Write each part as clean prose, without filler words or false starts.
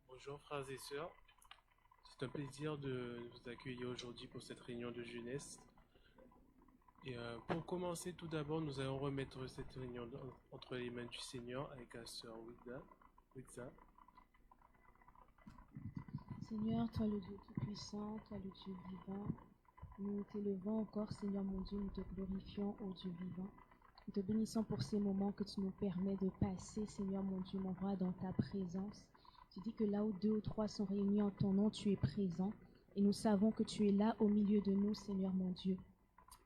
Bonjour frères et sœurs, c'est un plaisir de vous accueillir aujourd'hui pour cette réunion de jeunesse. Et pour commencer, tout d'abord, nous allons remettre cette réunion entre les mains du Seigneur avec la sœur Witza. Seigneur, toi le Dieu tout-puissant, toi le Dieu vivant, nous t'élevons encore, Seigneur mon Dieu, nous te glorifions, ô Dieu vivant. Nous te bénissons pour ces moments que tu nous permets de passer, Seigneur mon Dieu, mon roi, dans ta présence. Tu dis que là où 2 ou 3 sont réunis en ton nom, tu es présent. Et nous savons que tu es là au milieu de nous, Seigneur mon Dieu.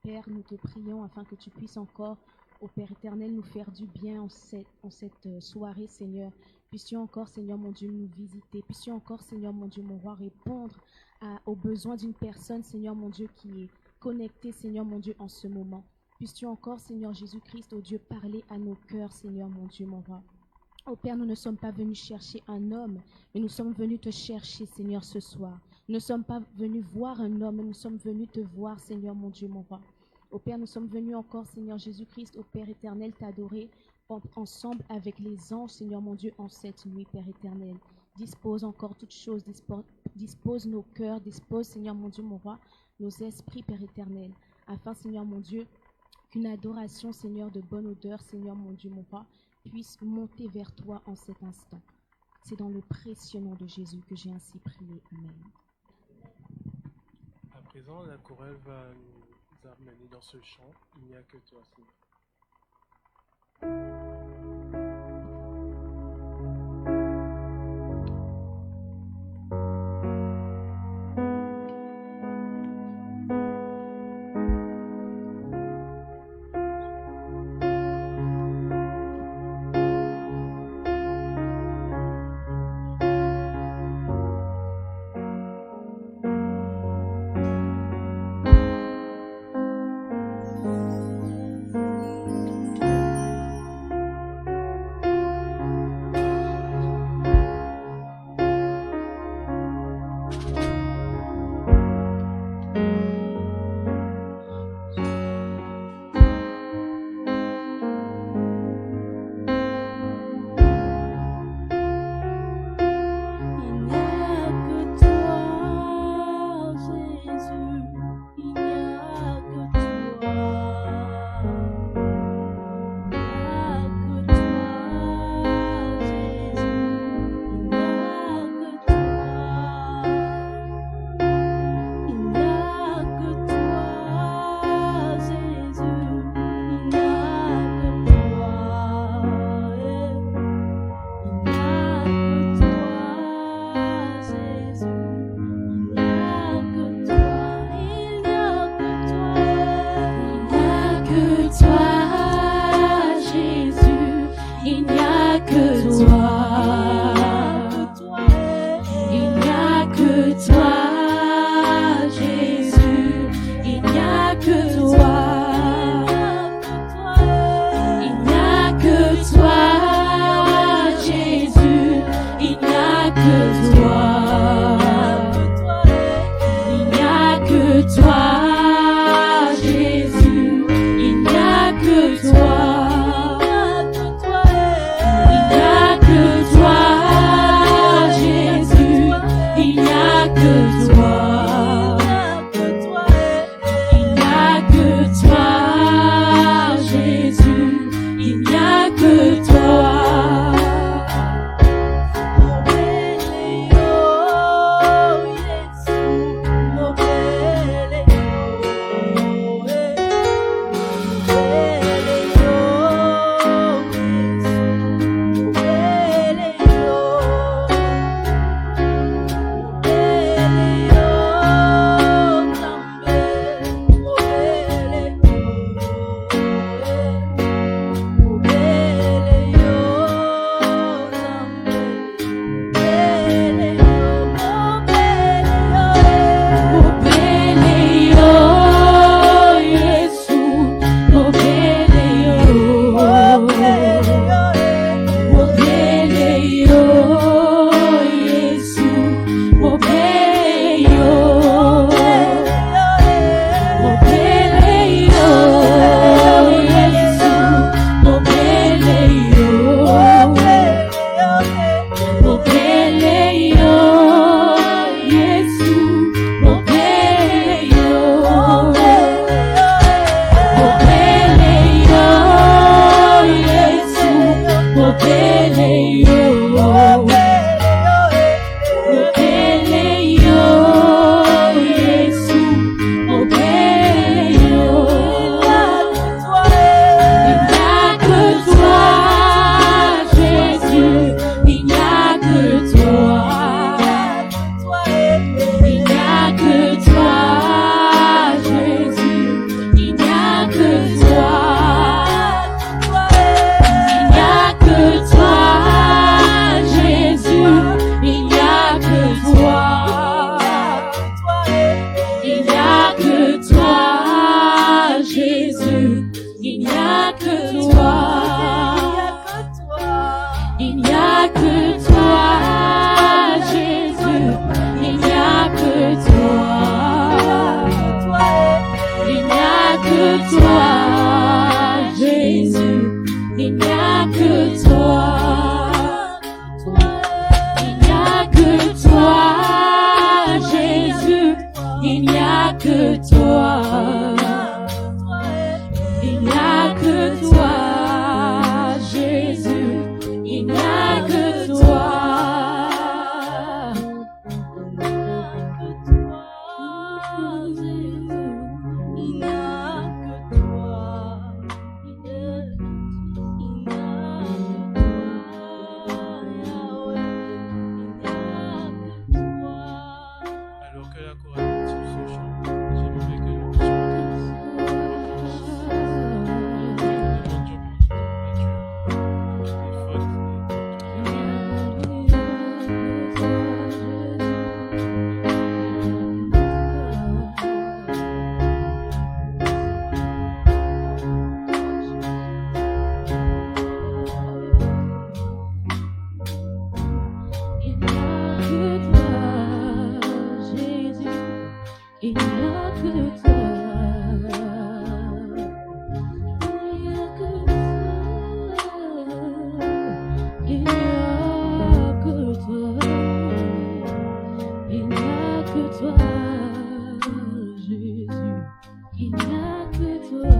Père, nous te prions afin que tu puisses encore, ô Père éternel, nous faire du bien en cette soirée, Seigneur. Puisses-tu encore, Seigneur mon Dieu, nous visiter. Puisses-tu encore, Seigneur mon Dieu, mon roi, répondre aux besoins d'une personne, Seigneur mon Dieu, qui est connectée, Seigneur mon Dieu, en ce moment. Puisses-tu encore, Seigneur Jésus-Christ, ô Dieu, parler à nos cœurs, Seigneur mon Dieu, mon roi. Ô Père, nous ne sommes pas venus chercher un homme, mais nous sommes venus te chercher, Seigneur, ce soir. Nous ne sommes pas venus voir un homme, mais nous sommes venus te voir, Seigneur, mon Dieu, mon roi. Ô Père, nous sommes venus encore, Seigneur Jésus-Christ, ô Père éternel, t'adorer ensemble avec les anges, Seigneur, mon Dieu, en cette nuit, Père éternel. Dispose encore toutes choses, dispose nos cœurs, dispose, Seigneur, mon Dieu, mon roi, nos esprits, Père éternel, afin, Seigneur, mon Dieu, qu'une adoration, Seigneur, de bonne odeur, Seigneur, mon Dieu, mon roi, puisse monter vers toi en cet instant. C'est dans le précieux nom de Jésus que j'ai ainsi prié. Amen. À présent, la chorale va nous amener dans ce chant. Il n'y a que toi, Seigneur. toi. Il n'y a que toi, Jésus. Il n'y a que toi. Alors que la chorale continue ce chant, j'aimerais que nous puissions Il n'y a que toi, il n'y a que toi, il n'y a que toi, Jésus, il n'y a que toi.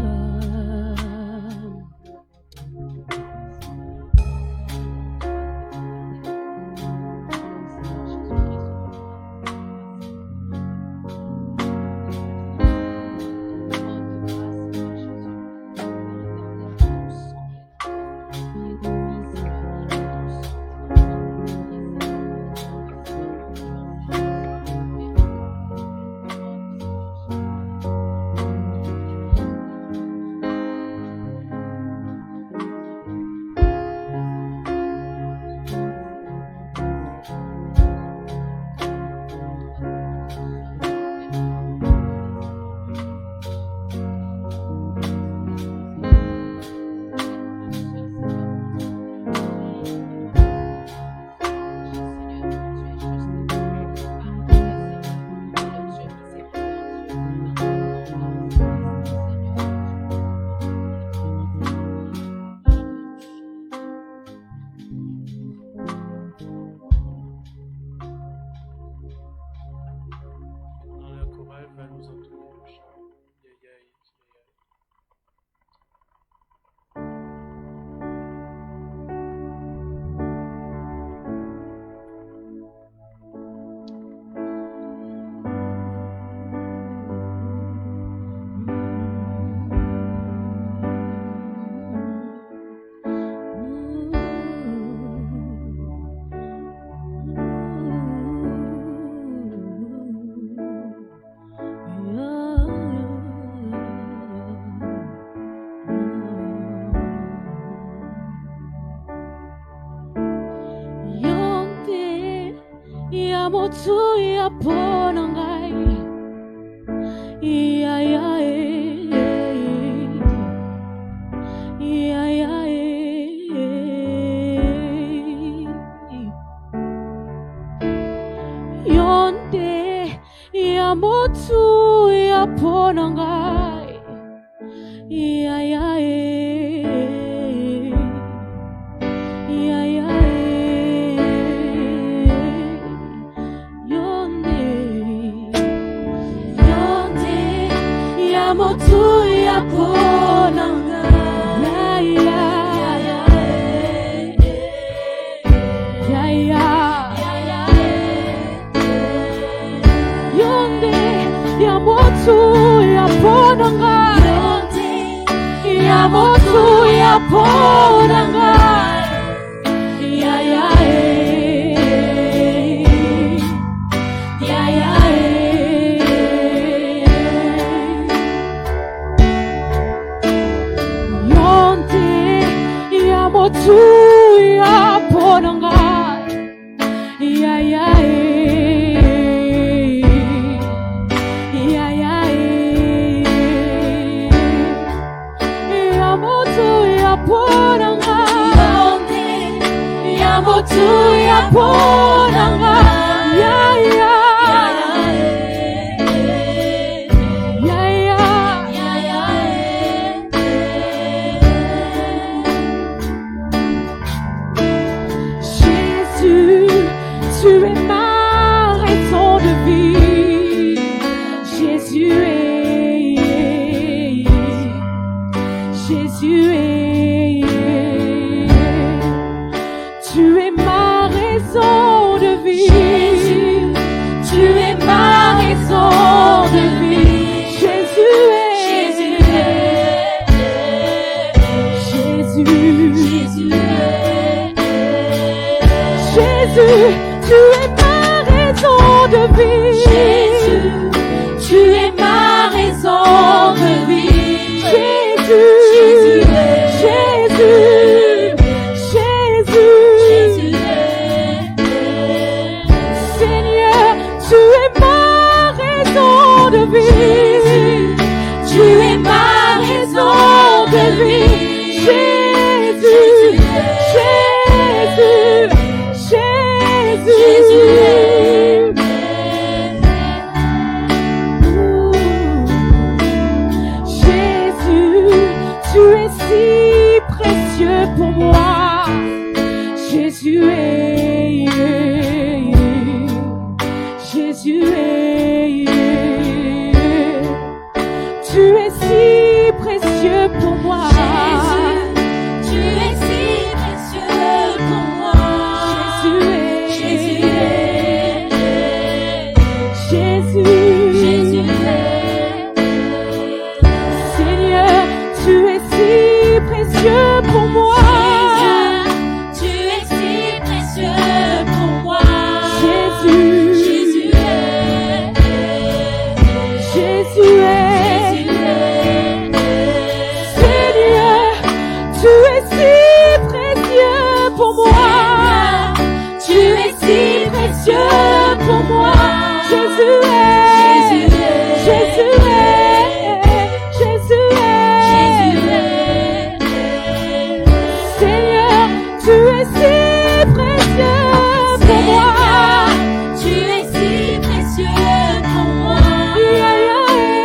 va nous entonner le chant. Yaya, yaya. Motu ya pona ngai ya ya ya ya yonde ya motu ya pona ngai ya ya motu ya pona ngai yonde ya motu ya pona ngai ya motu ya pona ngai motu ya pona ngai ya motu ya pona ngai de vie. Jésus, tu es ma raison de vie. Jésus, Jésus, Jésus, Jésus, Seigneur, tu es ma raison de vie. tu es ma raison de vie. Jésus, Jésus, Jésus. Jésus, tu es si précieux pour moi. Jésus est, Jésus est, tu es si précieux pour moi. Tu es si précieux pour moi. Jésus est, Jésus, Jésus Seigneur, tu es si précieux pour moi. tu es si précieux pour moi. Jésus, Jésus Jésus est, Seigneur, tu es si précieux pour moi. tu es si précieux pour moi. Jésus est, Jésus est, Jésus est, Seigneur, tu es si précieux pour moi. Tu es si précieux pour moi. Yeah, yeah, yeah,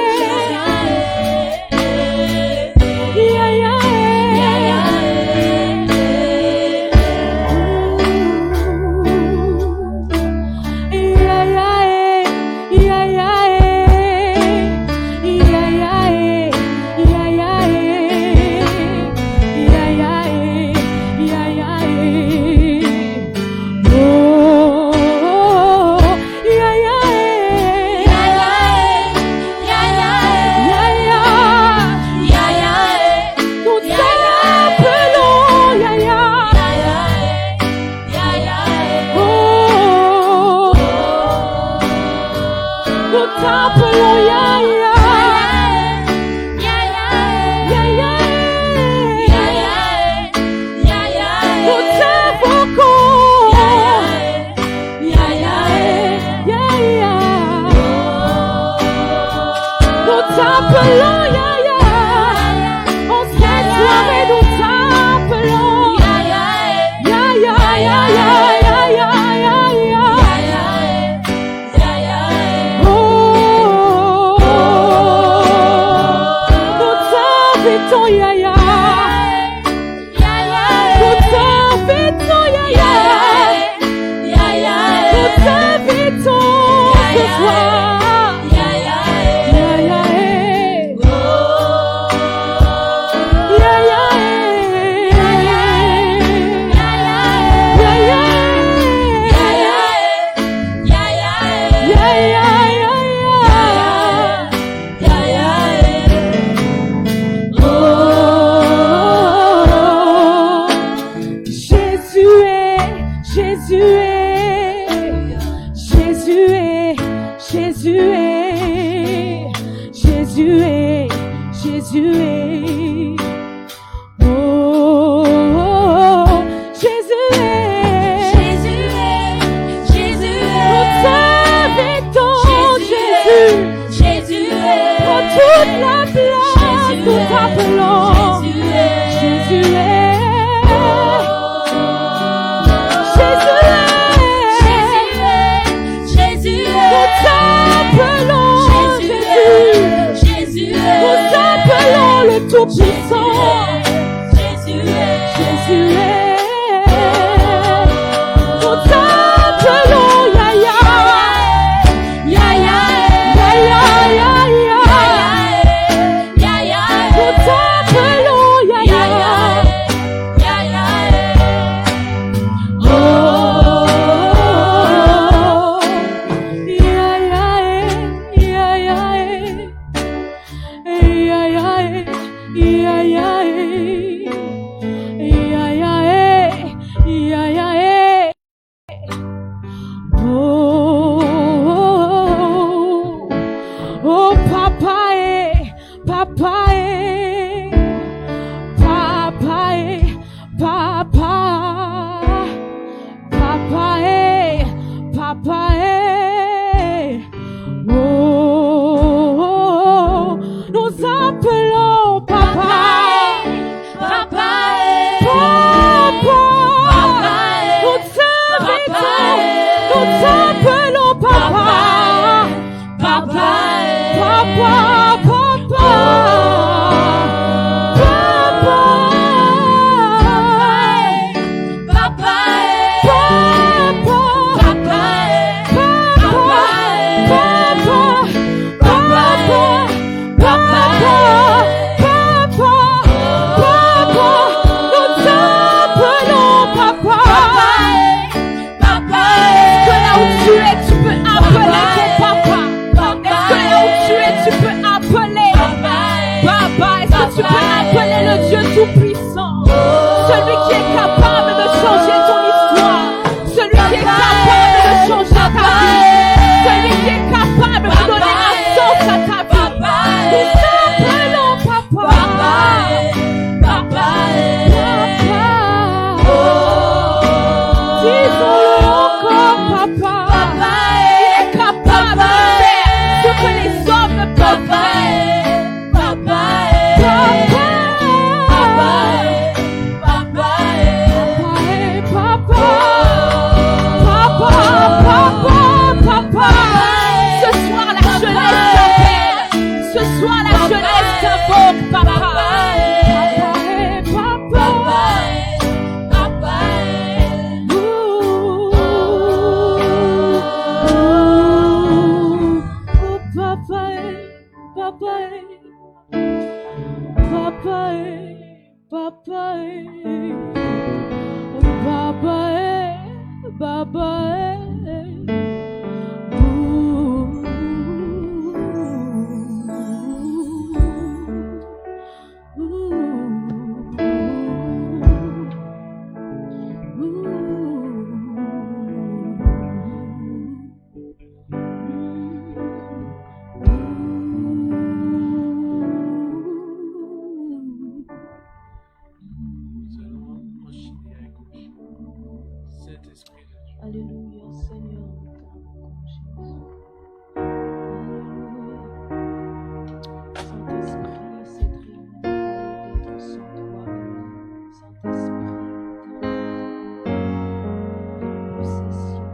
Alléluia, Seigneur, nous t'aimons, Jésus. Alléluia. Saint-Esprit, cette réunion va être sans toi. Saint-Esprit, possession,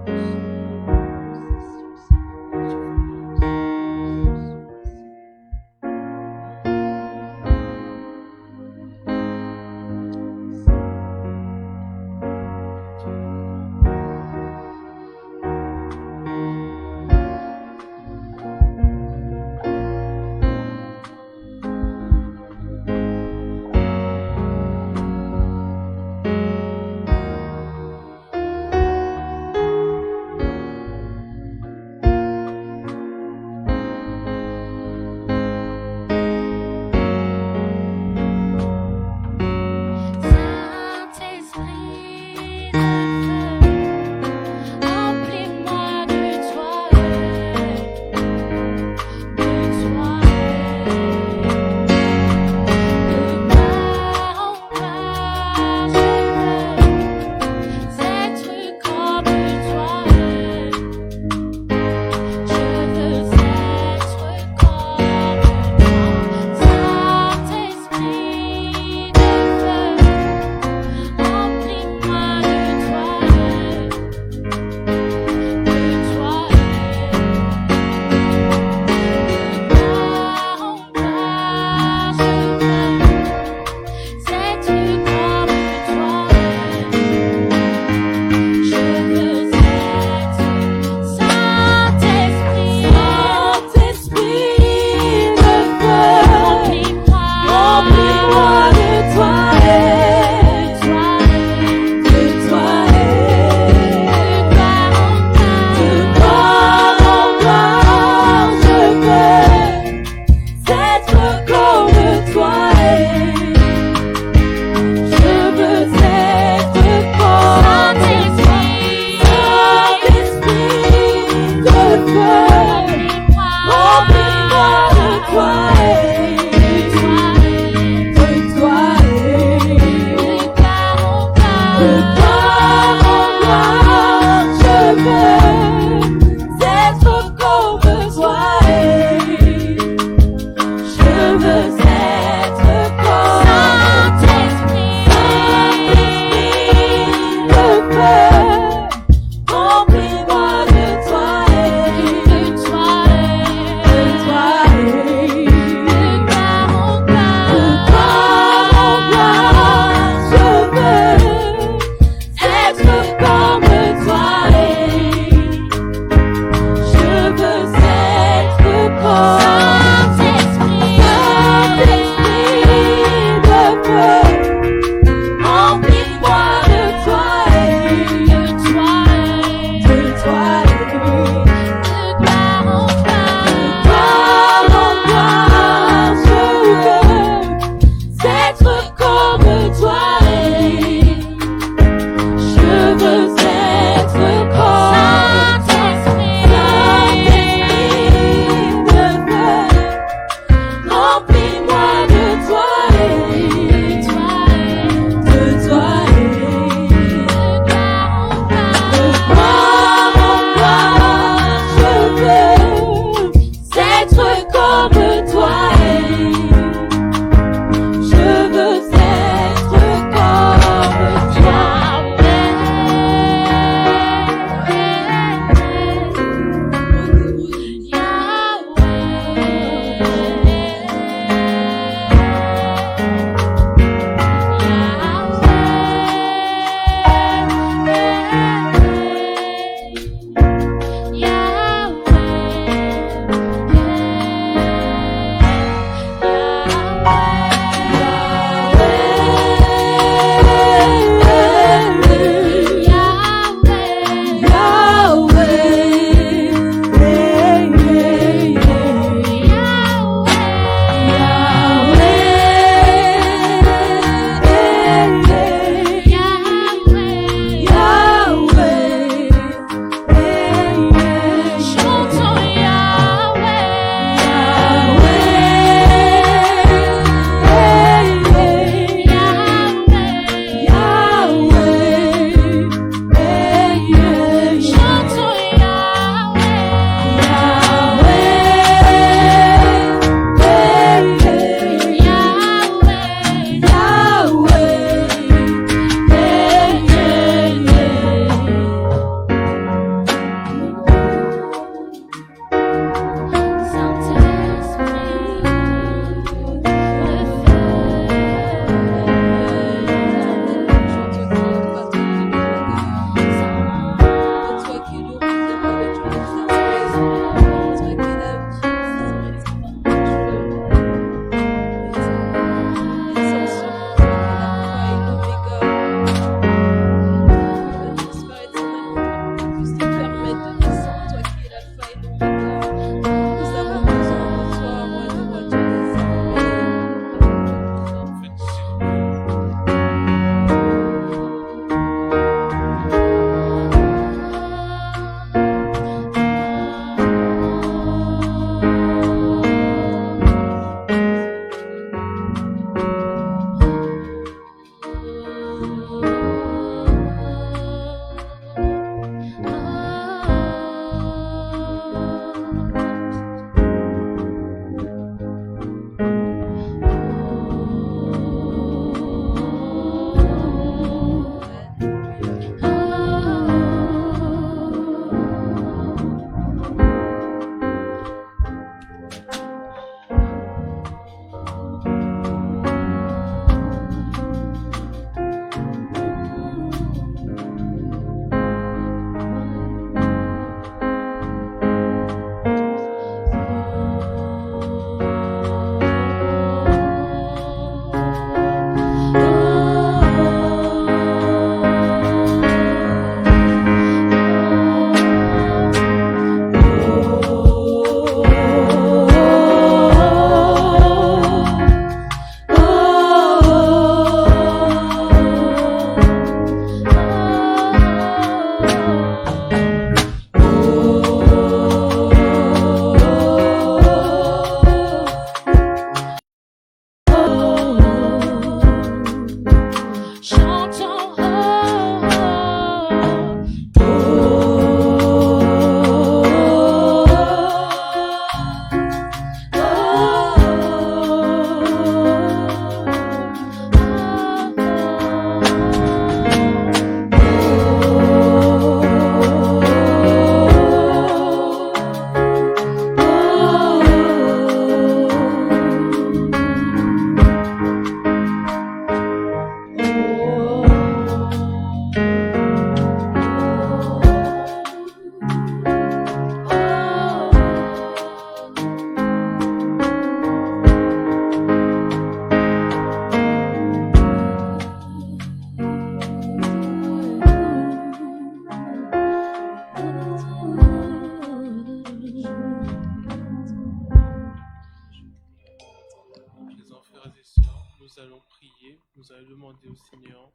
allons prier, nous allons demander au Seigneur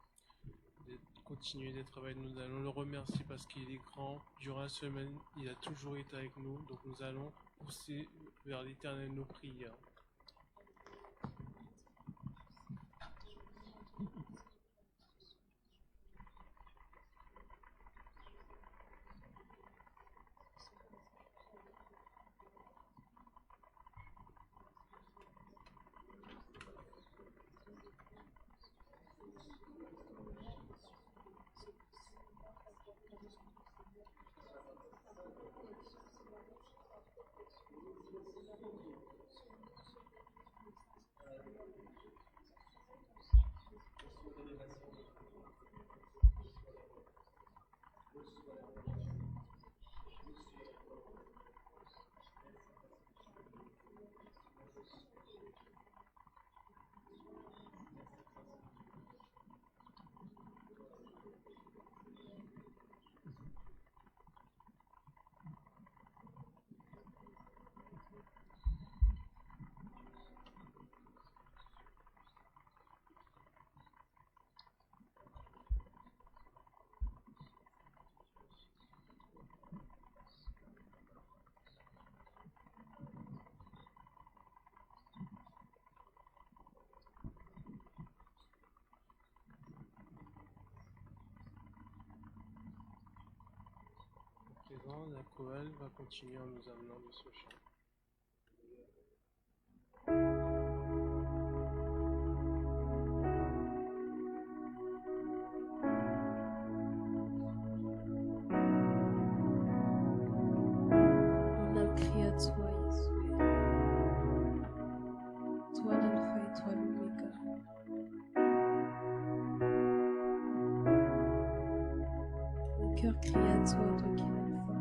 de continuer de travailler. Nous allons le remercier parce qu'il est grand. Durant la semaine, il a toujours été avec nous. Donc nous allons pousser vers l'Éternel nos prières. À présent, la chorale va continuer en nous amenant de ce chant. On a crié à toi, Jésus. Toi l'alpha et toi l'oméga. Mon cœur crie à toi, toi qui es l'alpha.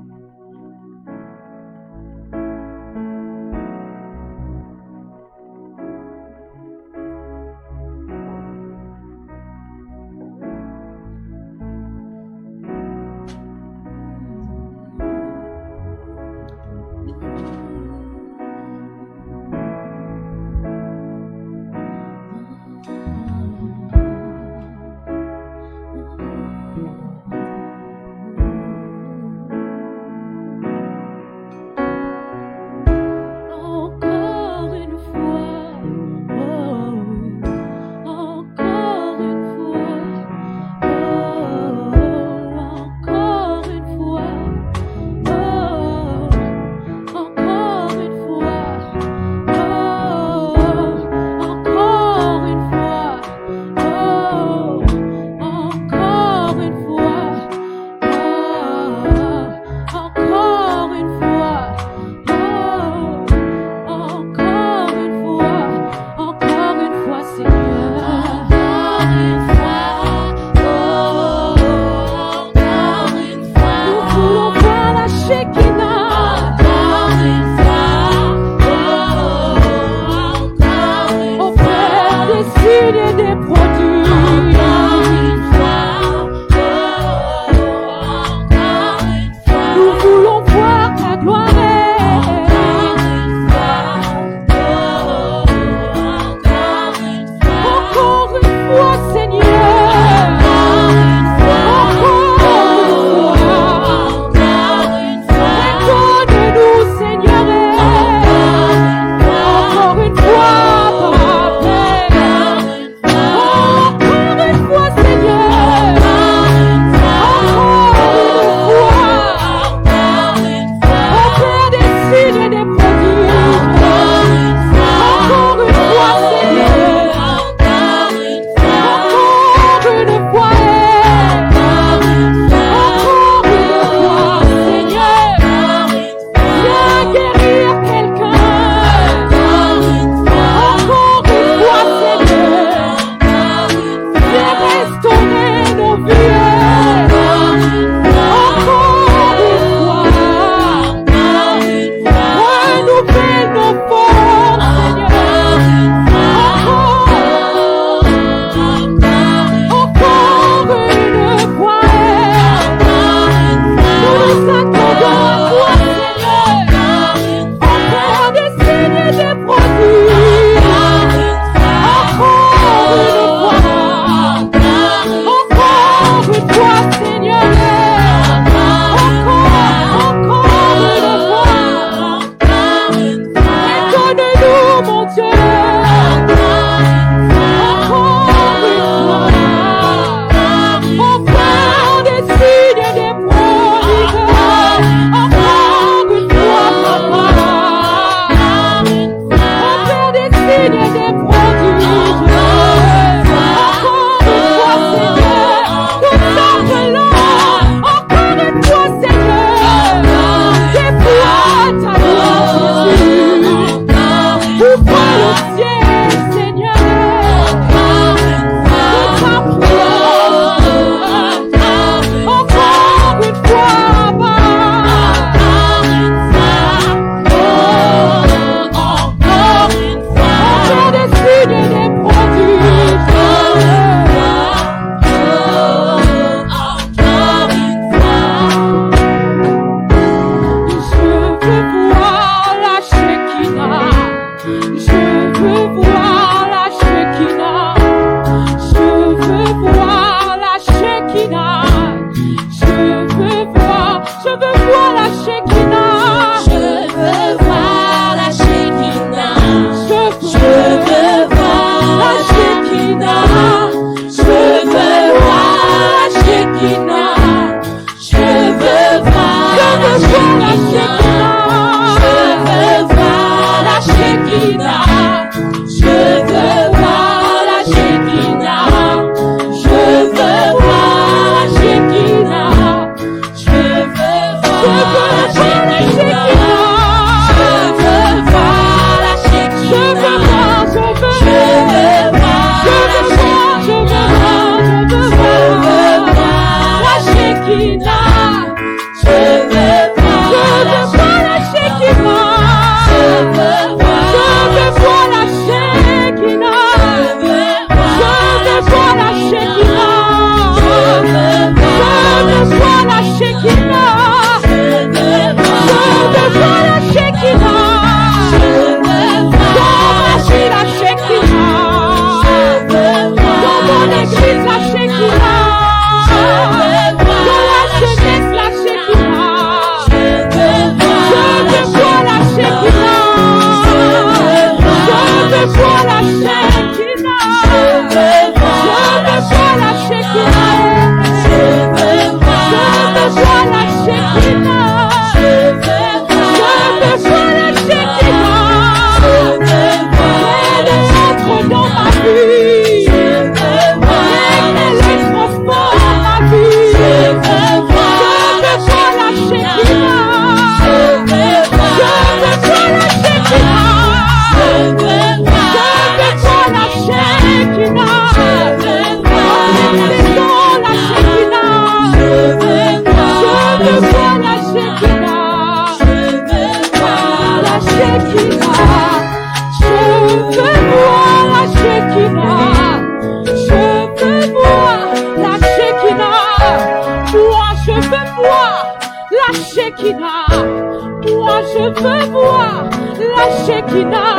veux voir la Shekinah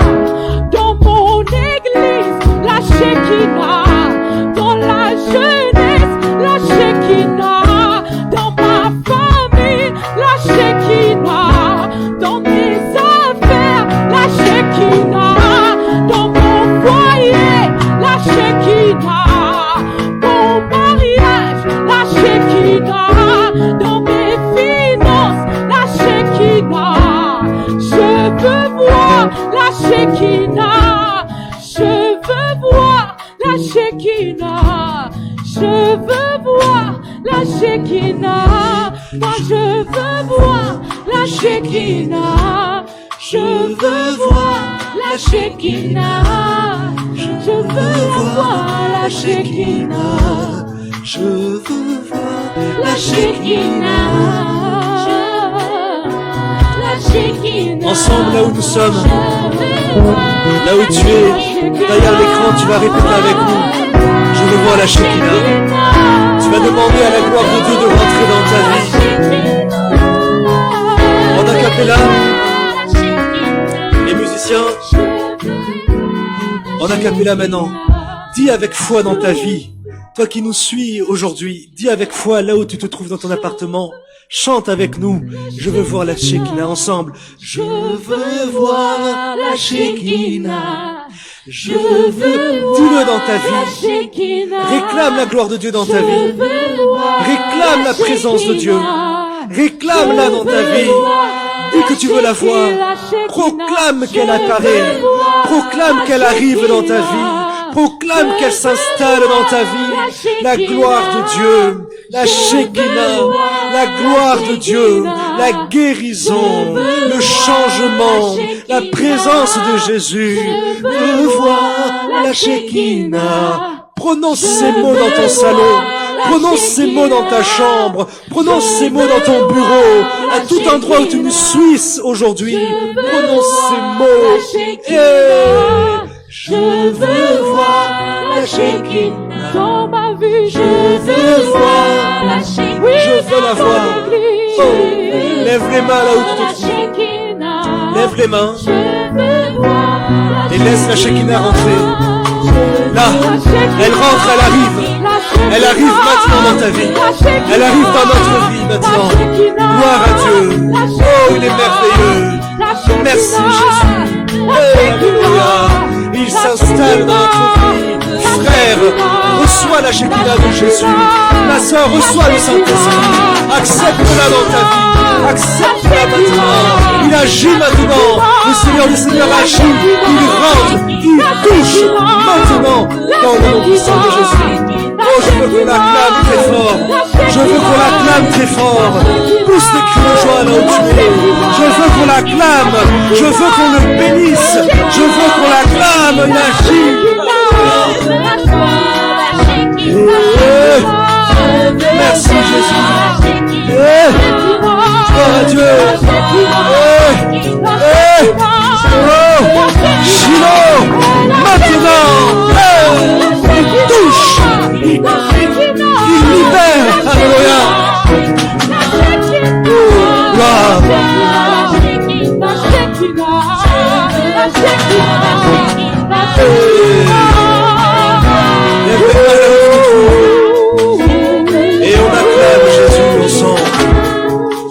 dans mon église, la Shekinah dans la jeunesse, la Shekinah dans ma famille, la Shekinah dans mes affaires, la Shekinah dans mon foyer, la Shekinah, mon mariage, la Shekinah dans mes finances, la Shekinah. Je veux voir la Shekinah. Je veux voir la Shekinah. Je veux voir la Shekinah. Moi je veux voir la Shekinah. Je veux voir la Shekinah. Je veux voir la Shekinah. Je veux voir La Shekinah. La Shekinah. Ensemble, là où nous sommes, là où tu es, derrière l'écran, tu vas répéter avec nous. Je veux voir la Shekinah. Tu vas demander à la gloire de Dieu de rentrer dans ta vie. En acapella, les musiciens, en acapella maintenant, dis avec foi dans ta vie. Toi qui nous suis aujourd'hui, dis avec foi là où tu te trouves dans ton appartement. Chante avec nous. Je veux voir la Shekinah ensemble. Je veux voir la Shekinah. Je veux dis-le dans ta vie. Réclame la gloire de Dieu dans ta vie. Réclame la présence de Dieu. Réclame-la dans ta vie. Dis que tu veux la voir. Proclame qu'elle apparaît. Proclame qu'elle arrive dans ta vie. Proclame qu'elle s'installe dans ta vie. La gloire de Dieu, la Shekinah, la gloire de Dieu, la guérison, le changement, la présence de Jésus. Je veux voir la Shekinah. Prononce ces mots dans ton salon. Prononce ces mots dans ta chambre. Prononce ces mots dans ton bureau. À tout endroit où tu nous suis aujourd'hui. Prononce ces mots. Je veux voir la Shekinah Dans ma vie, je veux voir la Shekinah. Je veux la voir. Oh, lève les mains là où tu te trouves. Lève les mains et laisse la Shekinah rentrer. Là, elle rentre, elle arrive. Elle arrive maintenant dans ta vie. Elle arrive dans notre vie maintenant. Gloire à Dieu. Oh, il est merveilleux. Merci Jésus. Alléluia. Il s'installe dans notre vie. Frère, reçois la Shekinah de Jésus. Ma sœur, reçois le Saint-Esprit. Accepte-la dans ta vie. Accepte-la maintenant. Il agit maintenant. Le Seigneur des Seigneurs agit. Il rentre. Il touche maintenant dans le nom puissant de Jésus. Oh, je veux qu'on l'acclame très fort. Je veux qu'on l'acclame très fort. Pousse des cris de joie là où tu es. Je veux qu'on l'acclame. Je veux qu'on le bénisse. Je veux qu'on l'acclame. Il agit. Merci Jésus. Gloire à Dieu. Shiloh, maintenant. Il touche. Il libère. Alléluia. Gloire. Et on acclame Jésus ensemble.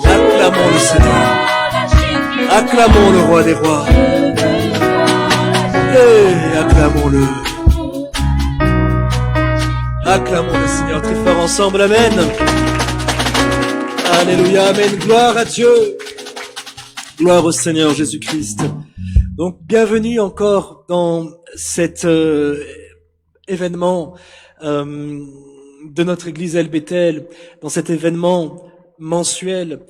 Acclamons le Seigneur. Acclamons le roi des rois. Et acclamons-le. Acclamons le Seigneur très fort ensemble. Amen. Alléluia. Amen. Gloire à Dieu. Gloire au Seigneur Jésus-Christ. Donc, bienvenue encore dans cet événement de notre église El Bethel, dans cet événement mensuel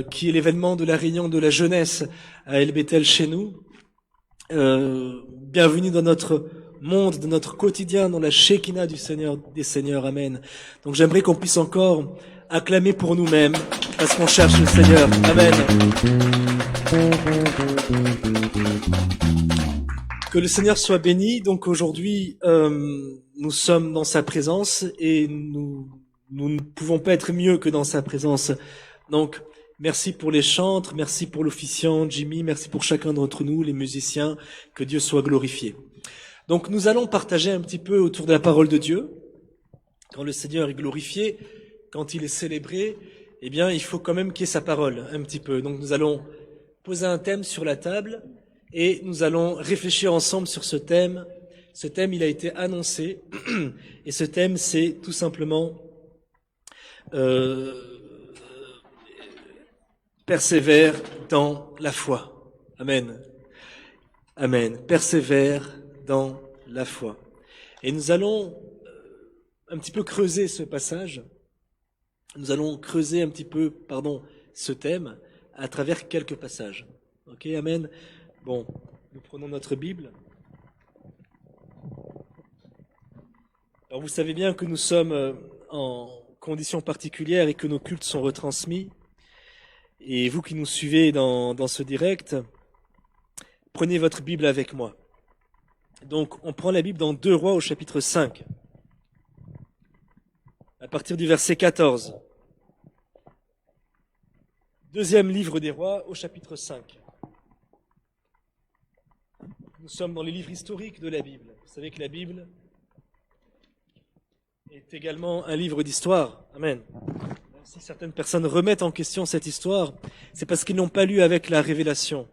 qui est l'événement de la réunion de la jeunesse à El Bethel chez nous. Bienvenue dans notre monde, dans notre quotidien, dans la Shekinah du Seigneur des Seigneurs. Amen. Donc j'aimerais qu'on puisse encore acclamer pour nous-mêmes parce qu'on cherche le Seigneur. Amen. Que le Seigneur soit béni. Donc aujourd'hui, nous sommes dans sa présence et nous ne pouvons pas être mieux que dans sa présence. Donc, Merci pour les chantres, merci pour l'officiant, Jimmy, merci pour chacun d'entre nous, les musiciens, que Dieu soit glorifié. Donc nous allons partager un petit peu autour de la parole de Dieu. Quand le Seigneur est glorifié, quand il est célébré, eh bien il faut quand même qu'il y ait sa parole, un petit peu. Donc nous allons poser un thème sur la table et nous allons réfléchir ensemble sur ce thème. Ce thème, il a été annoncé et ce thème, c'est tout simplement persévère dans la foi. Amen. Amen. Persévère dans la foi. Et nous allons un petit peu creuser ce passage. Nous allons creuser un petit peu, ce thème à travers quelques passages. Ok, amen. Bon, nous prenons notre Bible. Alors vous savez bien que nous sommes en conditions particulières et que nos cultes sont retransmis. Et vous qui nous suivez dans ce direct, prenez votre Bible avec moi. Donc on prend la Bible dans 2 Rois au chapitre 5, à partir du verset 14. Deuxième livre des Rois au chapitre 5. Nous sommes dans les livres historiques de la Bible. Vous savez que la Bible est également un livre d'histoire. Amen. Si certaines personnes remettent en question cette histoire, c'est parce qu'ils n'ont pas lu avec la révélation.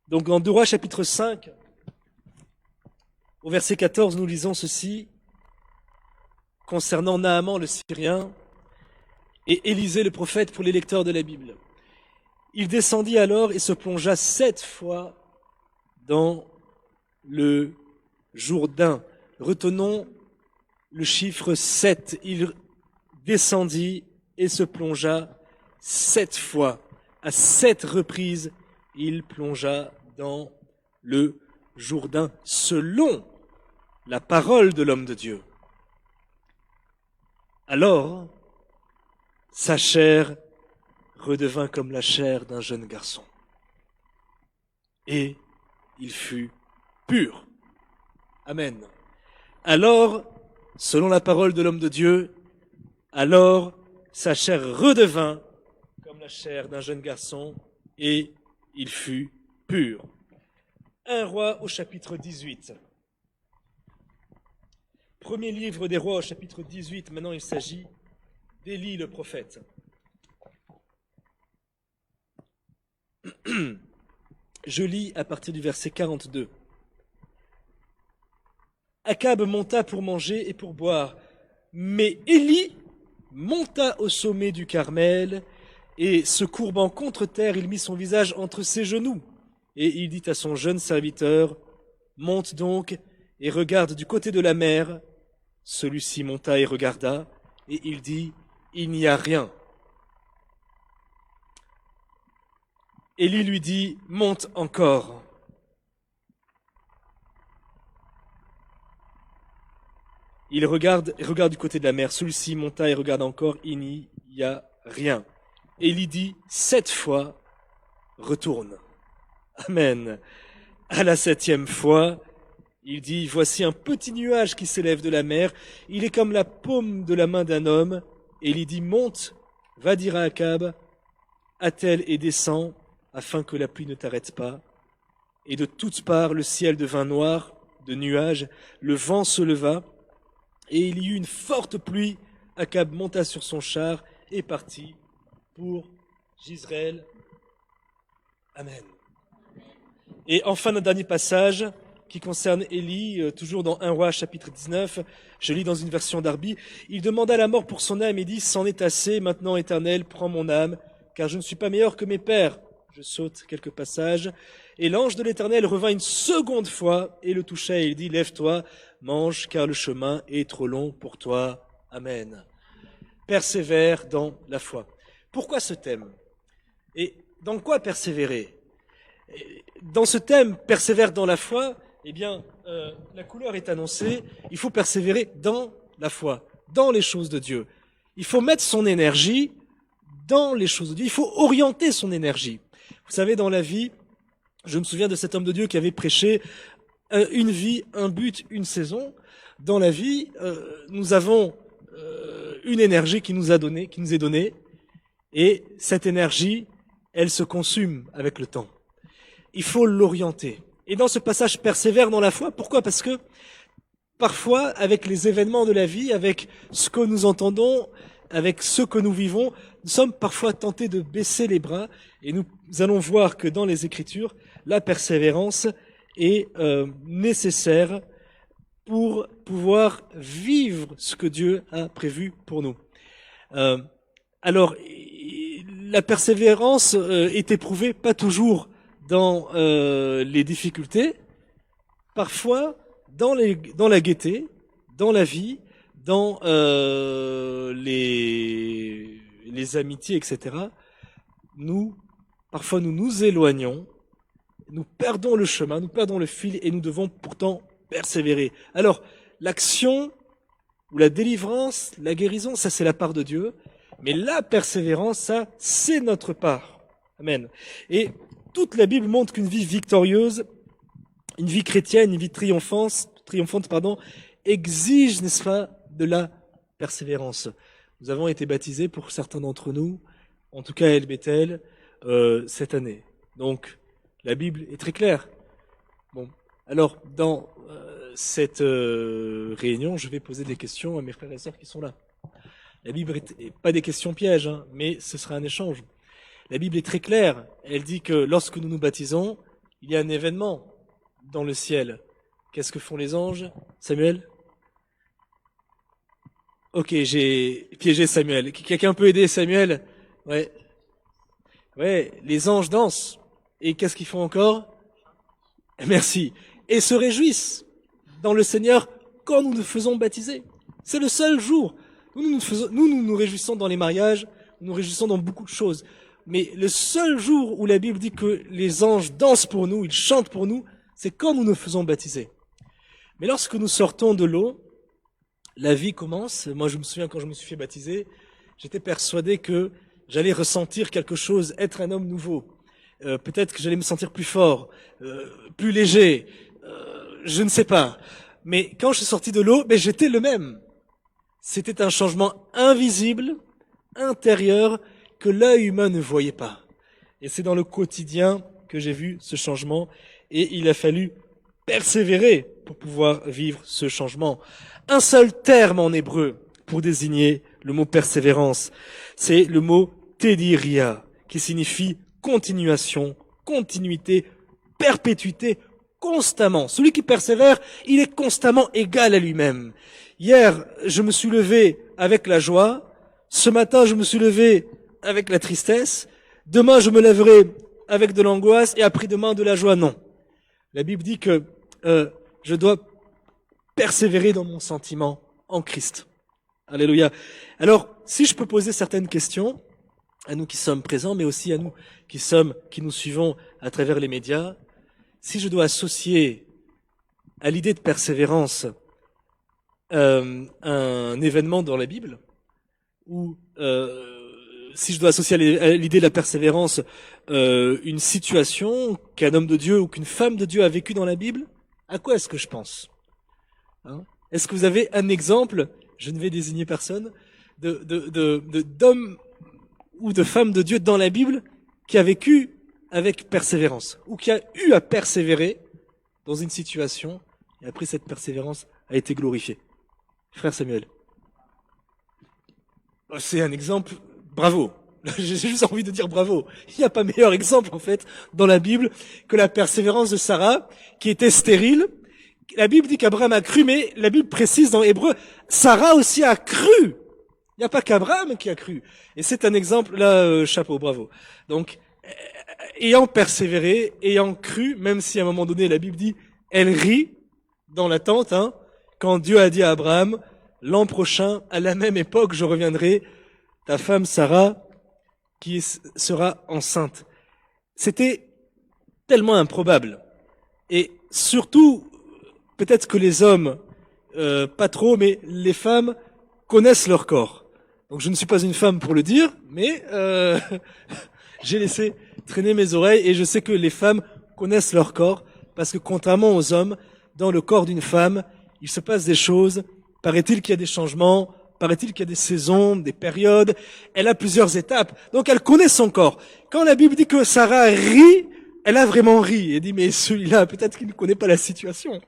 Donc dans 2 Rois chapitre 5, au verset 14, nous lisons ceci concernant Naaman le Syrien et Élisée le prophète pour les lecteurs de la Bible. Il descendit alors et se plongea 7 fois dans le Jourdain. Retenons le chiffre 7. Il descendit et se plongea 7 fois. À 7 reprises, il plongea dans le Jourdain, selon la parole de l'homme de Dieu. Alors, sa chair redevint comme la chair d'un jeune garçon. Et il fut pur. Amen. Alors, selon la parole de l'homme de Dieu, alors sa chair redevint comme la chair d'un jeune garçon et il fut pur. 1 Roi au chapitre 18. Premier livre des Rois au chapitre 18, maintenant il s'agit d'Élie le prophète. Je lis à partir du verset 42. Akab monta pour manger et pour boire, mais Élie monta au sommet du Carmel et, se courbant contre terre, il mit son visage entre ses genoux. Et il dit à son jeune serviteur, « Monte donc et regarde du côté de la mer. » Celui-ci monta et regarda, et il dit, « Il n'y a rien. » Élie lui dit, « Monte encore. » Il regarde du côté de la mer. Celui-ci monta et regarda encore, il n'y a rien. Élie dit 7 fois, retourne. Amen. À la 7e fois, il dit, voici un petit nuage qui s'élève de la mer. Il est comme la paume de la main d'un homme. Élie dit, monte, va dire à Akab, attelle et descend, afin que la pluie ne t'arrête pas. Et de toutes parts, le ciel devint noir de nuages, le vent se leva, et il y eut une forte pluie. Akab monta sur son char et partit pour Jezreel. Amen. Et enfin, un dernier passage qui concerne Élie, toujours dans 1 Roi chapitre 19. Je lis dans une version d'Arbi. Il demanda la mort pour son âme et dit, c'en est assez, maintenant Éternel, prends mon âme, car je ne suis pas meilleur que mes pères. Je saute quelques passages. Et l'ange de l'Éternel revint une seconde fois et le toucha et il dit, lève-toi, mange, car le chemin est trop long pour toi. Amen. Persévère dans la foi. Pourquoi ce thème? Et dans quoi persévérer? Dans ce thème, persévère dans la foi, eh bien, la couleur est annoncée. Il faut persévérer dans la foi, dans les choses de Dieu. Il faut mettre son énergie dans les choses de Dieu. Il faut orienter son énergie. Vous savez, dans la vie, je me souviens de cet homme de Dieu qui avait prêché une vie, un but, une saison. Dans la vie, nous avons une énergie qui nous est donnée, Et cette énergie, elle se consume avec le temps. Il faut l'orienter. Et dans ce passage, persévère dans la foi. Pourquoi? Parce que parfois, avec les événements de la vie, avec ce que nous entendons, avec ce que nous vivons, nous sommes parfois tentés de baisser les bras. Et nous allons voir que dans les Écritures, la persévérance est nécessaire pour pouvoir vivre ce que Dieu a prévu pour nous. Alors, la persévérance est éprouvée pas toujours dans les difficultés, parfois dans la gaieté, dans la vie, dans les amitiés, etc. Parfois nous nous éloignons, nous perdons le chemin, nous perdons le fil et nous devons pourtant persévérer. Alors, l'action ou la délivrance, la guérison, ça c'est la part de Dieu. Mais la persévérance, ça, c'est notre part. Amen. Et toute la Bible montre qu'une vie victorieuse, une vie chrétienne, une vie triomphante, exige, n'est-ce pas, de la persévérance. Nous avons été baptisés pour certains d'entre nous, en tout cas à El Bethel, cette année. Donc, la Bible est très claire. Bon, alors, dans cette réunion, je vais poser des questions à mes frères et sœurs qui sont là. La Bible n'est pas des questions pièges, hein, mais ce sera un échange. La Bible est très claire. Elle dit que lorsque nous nous baptisons, il y a un événement dans le ciel. Qu'est-ce que font les anges? Samuel? Ok, j'ai piégé Samuel. Quelqu'un peut aider Samuel? Ouais. Ouais, les anges dansent. Et qu'est-ce qu'ils font encore? Merci. Et se réjouissent dans le Seigneur quand nous nous faisons baptiser. C'est le seul jour. Nous nous réjouissons dans les mariages, nous nous réjouissons dans beaucoup de choses. Mais le seul jour où la Bible dit que les anges dansent pour nous, ils chantent pour nous, c'est quand nous nous faisons baptiser. Mais lorsque nous sortons de l'eau, la vie commence. Moi, je me souviens quand je me suis fait baptiser, j'étais persuadé que j'allais ressentir quelque chose, être un homme nouveau. Peut-être que j'allais me sentir plus fort, plus léger, je ne sais pas. Mais quand je suis sorti de l'eau, j'étais le même. C'était un changement invisible, intérieur, que l'œil humain ne voyait pas. Et c'est dans le quotidien que j'ai vu ce changement, et il a fallu persévérer pour pouvoir vivre ce changement. Un seul terme en hébreu pour désigner le mot persévérance, c'est le mot tediria, qui signifie continuation, continuité, perpétuité, constamment. Celui qui persévère, il est constamment égal à lui-même. Hier, je me suis levé avec la joie. Ce matin, je me suis levé avec la tristesse. Demain, je me lèverai avec de l'angoisse et après-demain de la joie. Non. La Bible dit que je dois persévérer dans mon sentiment en Christ. Alléluia. Alors, si je peux poser certaines questions à nous qui sommes présents, mais aussi à nous qui nous suivons à travers les médias, si je dois associer à l'idée de persévérance un événement dans la Bible, ou si je dois associer à l'idée de la persévérance une situation qu'un homme de Dieu ou qu'une femme de Dieu a vécue dans la Bible, à quoi est-ce que je pense? Est-ce que vous avez un exemple, je ne vais désigner personne, d'homme ou de femme de Dieu dans la Bible qui a vécu avec persévérance, ou qui a eu à persévérer dans une situation, et après cette persévérance a été glorifiée? Frère Samuel. C'est un exemple, bravo. J'ai juste envie de dire bravo. Il n'y a pas meilleur exemple, en fait, dans la Bible que la persévérance de Sarah, qui était stérile. La Bible dit qu'Abraham a cru, mais la Bible précise dans Hébreu, Sarah aussi a cru. Il n'y a pas qu'Abraham qui a cru. Et c'est un exemple, là, chapeau, bravo. Donc, ayant persévéré, ayant cru, même si à un moment donné, la Bible dit, elle rit dans la tente, quand Dieu a dit à Abraham, l'an prochain, à la même époque, je reviendrai, ta femme Sarah, qui sera enceinte. C'était tellement improbable. Et surtout, peut-être que les hommes, pas trop, mais les femmes connaissent leur corps. Donc je ne suis pas une femme pour le dire, mais j'ai laissé traîner mes oreilles et je sais que les femmes connaissent leur corps parce que contrairement aux hommes, dans le corps d'une femme, il se passe des choses. Paraît-il qu'il y a des changements paraît-il qu'il y a des saisons, des périodes, elle a plusieurs étapes, donc elle connaît son corps. Quand la Bible dit que Sarah rit, elle a vraiment ri, et dit, mais celui-là, peut-être qu'il ne connaît pas la situation.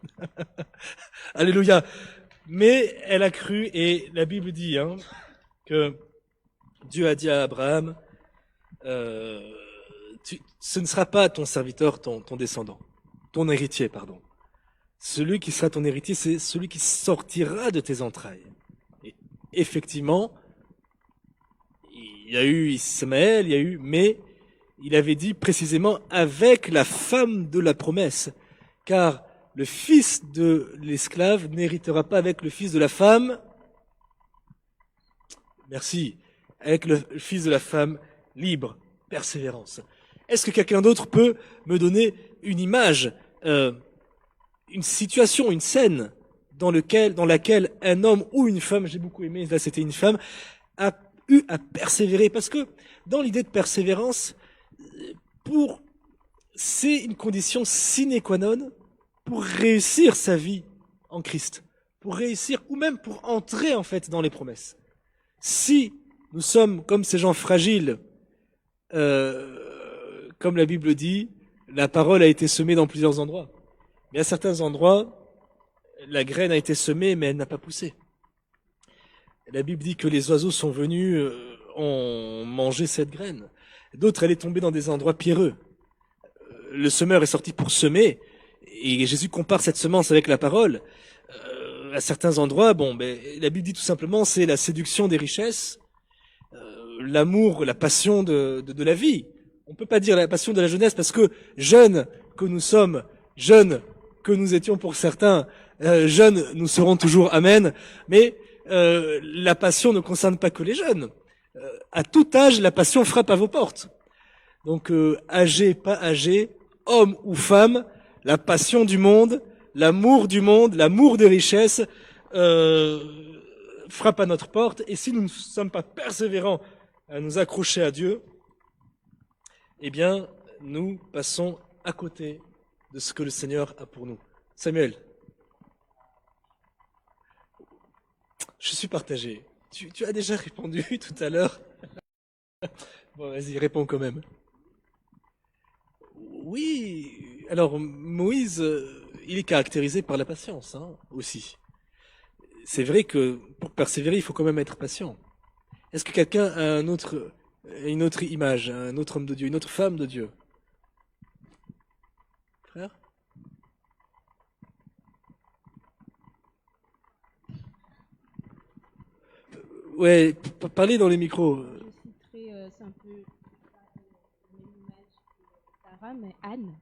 Alléluia. Mais elle a cru, et la Bible dit que Dieu a dit à Abraham, ce ne sera pas ton serviteur, ton descendant, ton héritier, pardon. Celui qui sera ton héritier, c'est celui qui sortira de tes entrailles. Et effectivement, il y a eu Ismaël, mais il avait dit précisément avec la femme de la promesse, car le fils de l'esclave n'héritera pas avec le fils de la femme. Merci. Avec le fils de la femme libre, persévérance. Est-ce que quelqu'un d'autre peut me donner une image, une situation, une scène dans laquelle un homme ou une femme, j'ai beaucoup aimé, là c'était une femme, a eu à persévérer? Parce que dans l'idée de persévérance, c'est une condition sine qua non pour réussir sa vie en Christ, pour réussir ou même pour entrer en fait dans les promesses. Si nous sommes comme ces gens fragiles, comme la Bible dit, la parole a été semée dans plusieurs endroits. Mais à certains endroits, la graine a été semée, mais elle n'a pas poussé. La Bible dit que les oiseaux sont venus, ont mangé cette graine. D'autres, elle est tombée dans des endroits pierreux. Le semeur est sorti pour semer, et Jésus compare cette semence avec la parole. À certains endroits, la Bible dit tout simplement, c'est la séduction des richesses, l'amour, la passion de la vie. On peut pas dire la passion de la jeunesse parce que jeunes que nous sommes, jeunes que nous étions pour certains, jeunes nous serons toujours, amen. Mais la passion ne concerne pas que les jeunes. À tout âge, la passion frappe à vos portes. Donc âgé, pas âgé, homme ou femme, la passion du monde, l'amour des richesses frappe à notre porte. Et si nous ne sommes pas persévérants à nous accrocher à Dieu, eh bien, nous passons à côté de ce que le Seigneur a pour nous. Samuel, je suis partagé. Tu as déjà répondu tout à l'heure. Bon, vas-y, réponds quand même. Oui, alors Moïse, il est caractérisé par la patience, aussi. C'est vrai que pour persévérer, il faut quand même être patient. Est-ce que quelqu'un a une autre image, un autre homme de Dieu, une autre femme de Dieu? Frère? Ouais, parlez dans les micros. Je citerai, c'est un peu la même image que Sarah, mais Anne.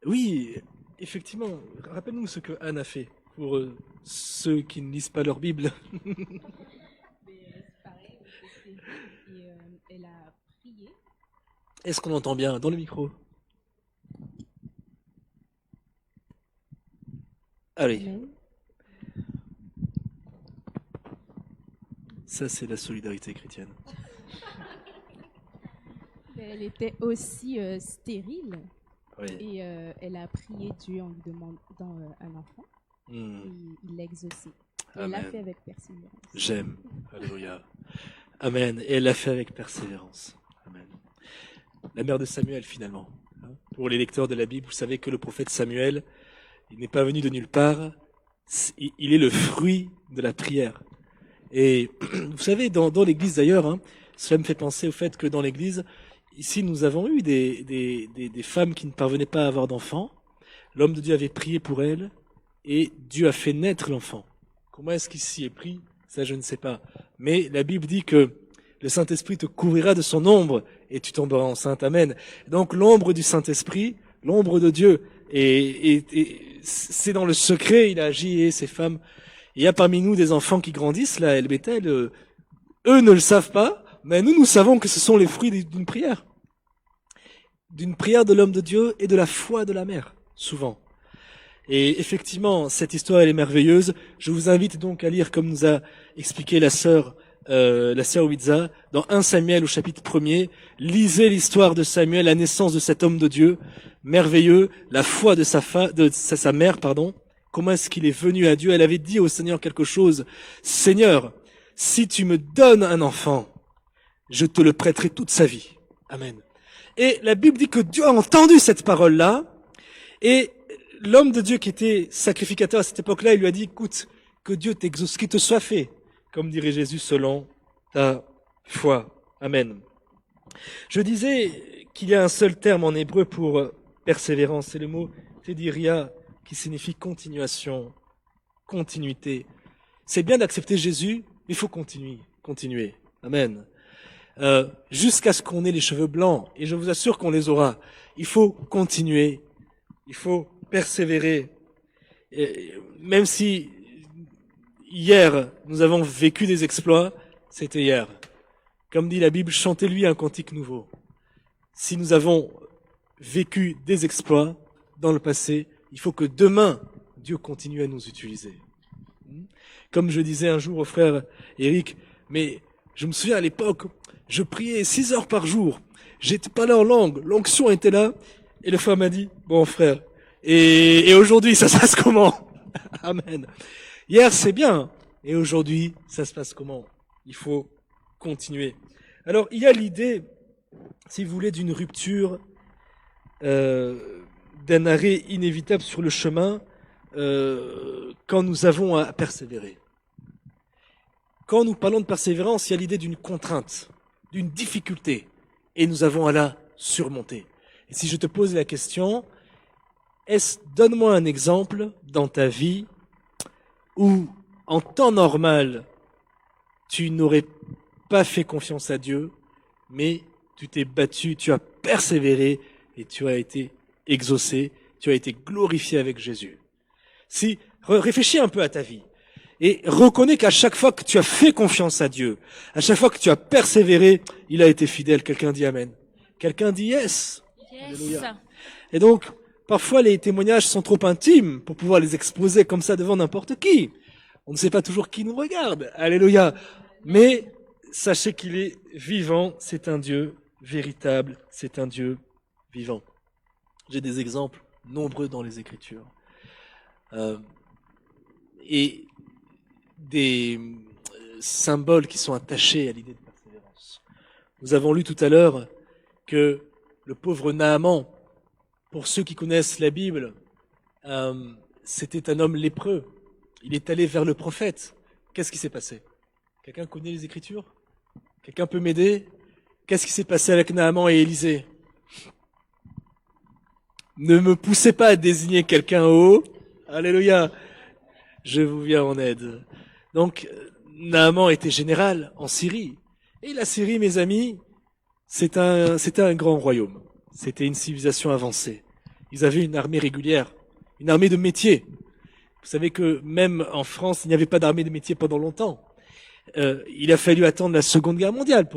Oui, effectivement. Rappelle-nous ce que Anne a fait pour ceux qui ne lisent pas leur Bible. C'est pareil, et elle a prié. Est-ce qu'on entend bien dans le micro? Allez. Amen. Ça, c'est la solidarité chrétienne. Elle était aussi stérile. Oui. Et elle a prié Dieu en lui demandant un enfant. Et il l'a exaucé. Et elle l'a fait avec persévérance. J'aime. Alléluia. Amen. Et elle l'a fait avec persévérance. Amen. La mère de Samuel, finalement. Pour les lecteurs de la Bible, vous savez que le prophète Samuel, il n'est pas venu de nulle part. Il est le fruit de la prière. Et vous savez, dans l'Église d'ailleurs, cela me fait penser au fait que dans l'Église, ici nous avons eu des femmes qui ne parvenaient pas à avoir d'enfants. L'homme de Dieu avait prié pour elles et Dieu a fait naître l'enfant. Comment est-ce qu'il s'y est pris? Ça, je ne sais pas. Mais la Bible dit que le Saint-Esprit te couvrira de son ombre et tu tomberas enceinte. Amen. Donc l'ombre du Saint-Esprit, l'ombre de Dieu, et c'est dans le secret, il a agi et ces femmes. Il y a parmi nous des enfants qui grandissent, là, El Bethel, eux ne le savent pas, mais nous savons que ce sont les fruits d'une prière. D'une prière de l'homme de Dieu et de la foi de la mère, souvent. Et effectivement, cette histoire, elle est merveilleuse. Je vous invite donc à lire, comme nous a expliqué la sœur Witza, dans 1 Samuel au chapitre 1er. Lisez l'histoire de Samuel, la naissance de cet homme de Dieu, merveilleux, la foi de sa mère, Comment est-ce qu'il est venu à Dieu? Elle avait dit au Seigneur quelque chose. Seigneur, si tu me donnes un enfant, je te le prêterai toute sa vie. Amen. Et la Bible dit que Dieu a entendu cette parole-là, et l'homme de Dieu qui était sacrificateur à cette époque-là, il lui a dit, écoute, que Dieu t'exauce, qu'il te soit fait, comme dirait Jésus, selon ta foi. Amen. Je disais qu'il y a un seul terme en hébreu pour persévérance, c'est le mot tediria, qui signifie continuation, continuité. C'est bien d'accepter Jésus, mais il faut continuer. Amen. Jusqu'à ce qu'on ait les cheveux blancs, et je vous assure qu'on les aura. Il faut continuer, il faut persévérer. Et même si hier nous avons vécu des exploits, c'était hier. Comme dit la Bible, chantez-lui un cantique nouveau. Si nous avons vécu des exploits dans le passé, il faut que demain, Dieu continue à nous utiliser. Comme je disais un jour au frère Eric, mais je me souviens à l'époque, je priais 6 heures par jour, j'étais pas là en langue, l'onction était là, et le frère m'a dit, bon frère, et aujourd'hui ça se passe comment? Amen. Hier c'est bien, et aujourd'hui ça se passe comment? Il faut continuer. Alors il y a l'idée, si vous voulez, d'une rupture, d'un arrêt inévitable sur le chemin quand nous avons à persévérer. Quand nous parlons de persévérance, il y a l'idée d'une contrainte, d'une difficulté, et nous avons à la surmonter. Et si je te pose la question, donne-moi un exemple dans ta vie où, en temps normal, tu n'aurais pas fait confiance à Dieu, mais tu t'es battu, tu as persévéré et tu as été exaucé, tu as été glorifié avec Jésus. Si, réfléchis un peu à ta vie et reconnais qu'à chaque fois que tu as fait confiance à Dieu, à chaque fois que tu as persévéré, il a été fidèle. Quelqu'un dit Amen. Quelqu'un dit Yes. Alléluia. Et donc, parfois les témoignages sont trop intimes pour pouvoir les exposer comme ça devant n'importe qui. On ne sait pas toujours qui nous regarde. Alléluia. Mais sachez qu'il est vivant, c'est un Dieu véritable, c'est un Dieu vivant. J'ai des exemples nombreux dans les Écritures. Et des symboles qui sont attachés à l'idée de persévérance. Nous avons lu tout à l'heure que le pauvre Naaman, pour ceux qui connaissent la Bible, c'était un homme lépreux. Il est allé vers le prophète. Qu'est-ce qui s'est passé? Quelqu'un connaît les Écritures? Quelqu'un peut m'aider? Qu'est-ce qui s'est passé avec Naaman et Élisée? Ne me poussez pas à désigner quelqu'un haut. Alléluia. Je vous viens en aide. Donc, Naaman était général en Syrie. Et la Syrie, mes amis, c'était un grand royaume. C'était une civilisation avancée. Ils avaient une armée régulière, une armée de métier. Vous savez que même en France, il n'y avait pas d'armée de métier pendant longtemps. Il a fallu attendre la Seconde Guerre mondiale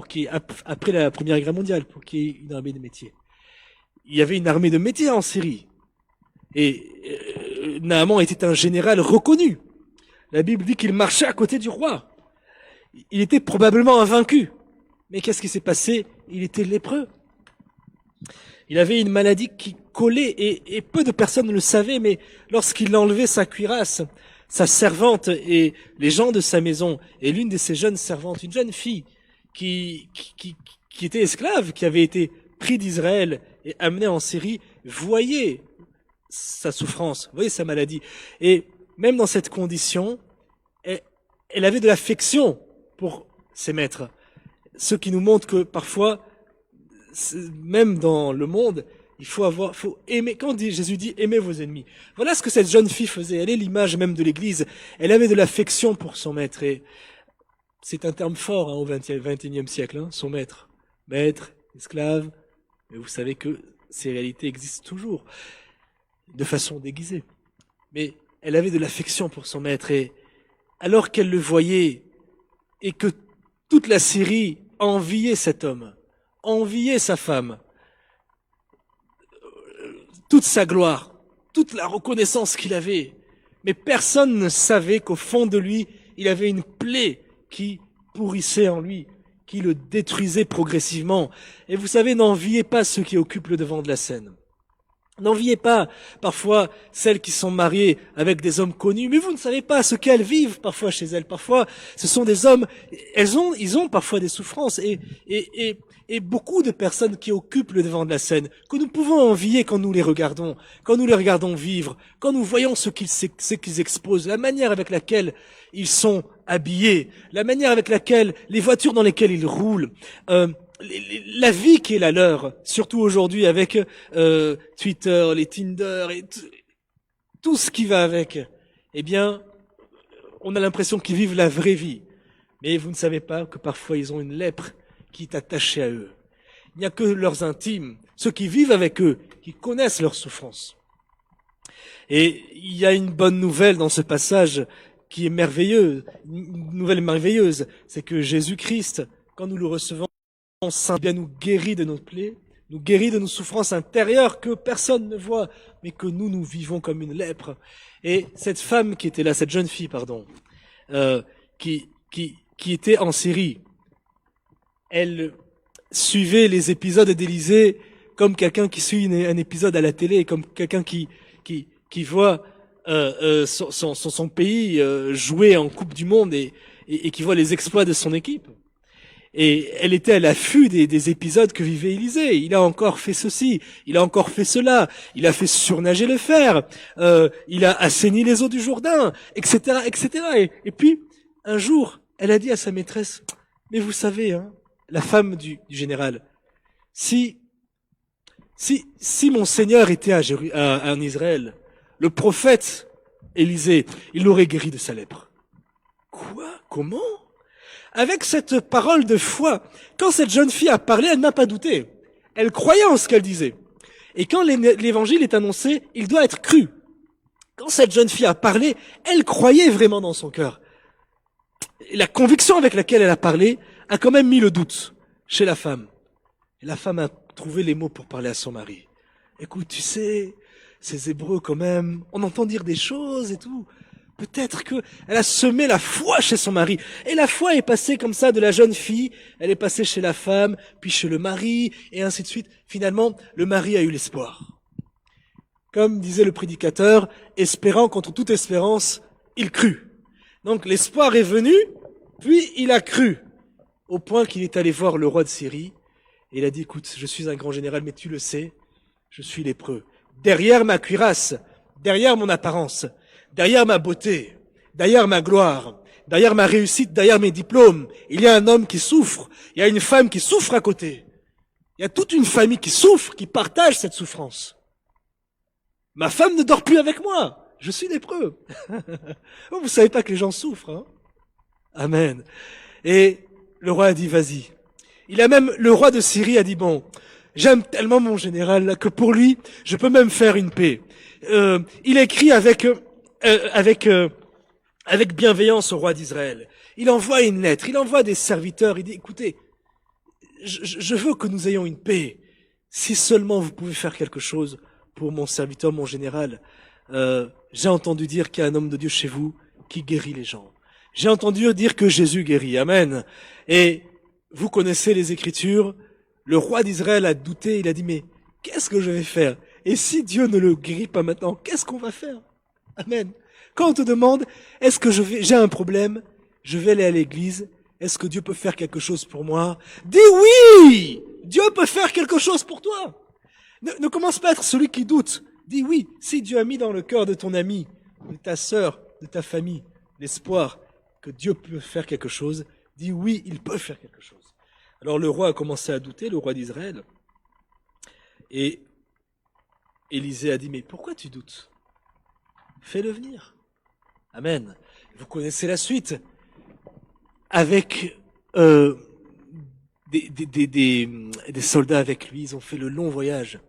après la Première Guerre mondiale pour qu'il y ait une armée de métier. Il y avait une armée de métier en Syrie. Et Naaman était un général reconnu. La Bible dit qu'il marchait à côté du roi. Il était probablement invaincu. Mais qu'est-ce qui s'est passé? Il était lépreux. Il avait une maladie qui collait et peu de personnes le savaient, mais lorsqu'il enlevait sa cuirasse, sa servante et les gens de sa maison, et l'une de ses jeunes servantes, une jeune fille qui était esclave, qui avait été prise d'Israël et amenée en Syrie, voyait sa souffrance, voyait sa maladie. Et même dans cette condition, elle avait de l'affection pour ses maîtres. Ce qui nous montre que parfois, même dans le monde, il faut aimer. Quand Jésus dit aimez vos ennemis. Voilà ce que cette jeune fille faisait. Elle est l'image même de l'Église. Elle avait de l'affection pour son maître. Et c'est un terme fort au XXIe siècle, son maître. Maître, esclave. Mais vous savez que ces réalités existent toujours, de façon déguisée. Mais elle avait de l'affection pour son maître. Et alors qu'elle le voyait, et que toute la Syrie enviait cet homme, enviait sa femme, toute sa gloire, toute la reconnaissance qu'il avait. Mais personne ne savait qu'au fond de lui, il avait une plaie qui pourrissait en lui, qui le détruisait progressivement. Et vous savez, n'enviez pas ceux qui occupent le devant de la scène. N'enviez pas parfois celles qui sont mariées avec des hommes connus, mais vous ne savez pas ce qu'elles vivent parfois chez elles. Parfois, ce sont des hommes, ils ont parfois des souffrances et beaucoup de personnes qui occupent le devant de la scène, que nous pouvons envier quand nous les regardons vivre, quand nous voyons ce qu'ils exposent, la manière avec laquelle ils sont habillés, la manière avec laquelle les voitures dans lesquelles ils roulent, la vie qui est la leur, surtout aujourd'hui avec Twitter, les Tinder et tout ce qui va avec. Eh bien, on a l'impression qu'ils vivent la vraie vie. Mais vous ne savez pas que parfois ils ont une lèpre qui est attachée à eux. Il n'y a que leurs intimes, ceux qui vivent avec eux, qui connaissent leurs souffrances. Et il y a une bonne nouvelle dans ce passage qui est merveilleuse, une nouvelle merveilleuse, c'est que Jésus-Christ, quand nous le recevons, bien nous guérit de nos plaies, nous guérit de nos souffrances intérieures que personne ne voit, mais que nous vivons comme une lèpre. Et cette femme qui était là, cette jeune fille, pardon, qui était en Syrie, elle suivait les épisodes d'Élysée comme quelqu'un qui suit un épisode à la télé, comme quelqu'un qui voit son pays jouer en Coupe du Monde et qui voit les exploits de son équipe. Et elle était à l'affût des épisodes que vivait Élysée. Il a encore fait ceci, il a encore fait cela, il a fait surnager le fer, il a assaini les eaux du Jourdain, etc., etc. Et puis, un jour, elle a dit à sa maîtresse, mais vous savez, hein, la femme du général, si mon Seigneur était en Israël, le prophète Élysée, il l'aurait guéri de sa lèpre. Quoi? Comment? Avec cette parole de foi, quand cette jeune fille a parlé, elle n'a pas douté. Elle croyait en ce qu'elle disait. Et quand l'évangile est annoncé, il doit être cru. Quand cette jeune fille a parlé, elle croyait vraiment dans son cœur. Et la conviction avec laquelle elle a parlé a quand même mis le doute chez la femme. Et la femme a trouvé les mots pour parler à son mari. Écoute, tu sais, ces Hébreux quand même, on entend dire des choses et tout. Peut-être que elle a semé la foi chez son mari. Et la foi est passée comme ça de la jeune fille, elle est passée chez la femme, puis chez le mari, et ainsi de suite. Finalement, le mari a eu l'espoir. Comme disait le prédicateur, espérant contre toute espérance, il crut. Donc l'espoir est venu, puis il a cru, au point qu'il est allé voir le roi de Syrie, et il a dit, écoute, je suis un grand général, mais tu le sais, je suis lépreux. Derrière ma cuirasse, derrière mon apparence, derrière ma beauté, derrière ma gloire, derrière ma réussite, derrière mes diplômes, il y a un homme qui souffre, il y a une femme qui souffre à côté. Il y a toute une famille qui souffre, qui partage cette souffrance. Ma femme ne dort plus avec moi, je suis lépreux. Vous savez pas que les gens souffrent, hein? Amen. Et le roi a dit, vas-y. Le roi de Syrie a dit, bon, j'aime tellement mon général là, que pour lui, je peux même faire une paix. Il écrit avec bienveillance au roi d'Israël. Il envoie une lettre, il envoie des serviteurs, il dit, écoutez, je veux que nous ayons une paix. Si seulement vous pouvez faire quelque chose pour mon serviteur, mon général. J'ai entendu dire qu'il y a un homme de Dieu chez vous qui guérit les gens. J'ai entendu dire que Jésus guérit. Amen. Et vous connaissez les Écritures. Le roi d'Israël a douté, il a dit, mais qu'est-ce que je vais faire? Et si Dieu ne le guérit pas maintenant, qu'est-ce qu'on va faire? Amen. Quand on te demande, est-ce que j'ai un problème, je vais aller à l'église, est-ce que Dieu peut faire quelque chose pour moi? Dis oui! Dieu peut faire quelque chose pour toi. Ne commence pas à être celui qui doute. Dis oui, si Dieu a mis dans le cœur de ton ami, de ta sœur, de ta famille, l'espoir que Dieu peut faire quelque chose, dis oui, il peut faire quelque chose. Alors le roi a commencé à douter, le roi d'Israël, et Élisée a dit, mais pourquoi tu doutes? Fais-le venir. Amen. Vous connaissez la suite. Avec des soldats avec lui, ils ont fait le long voyage.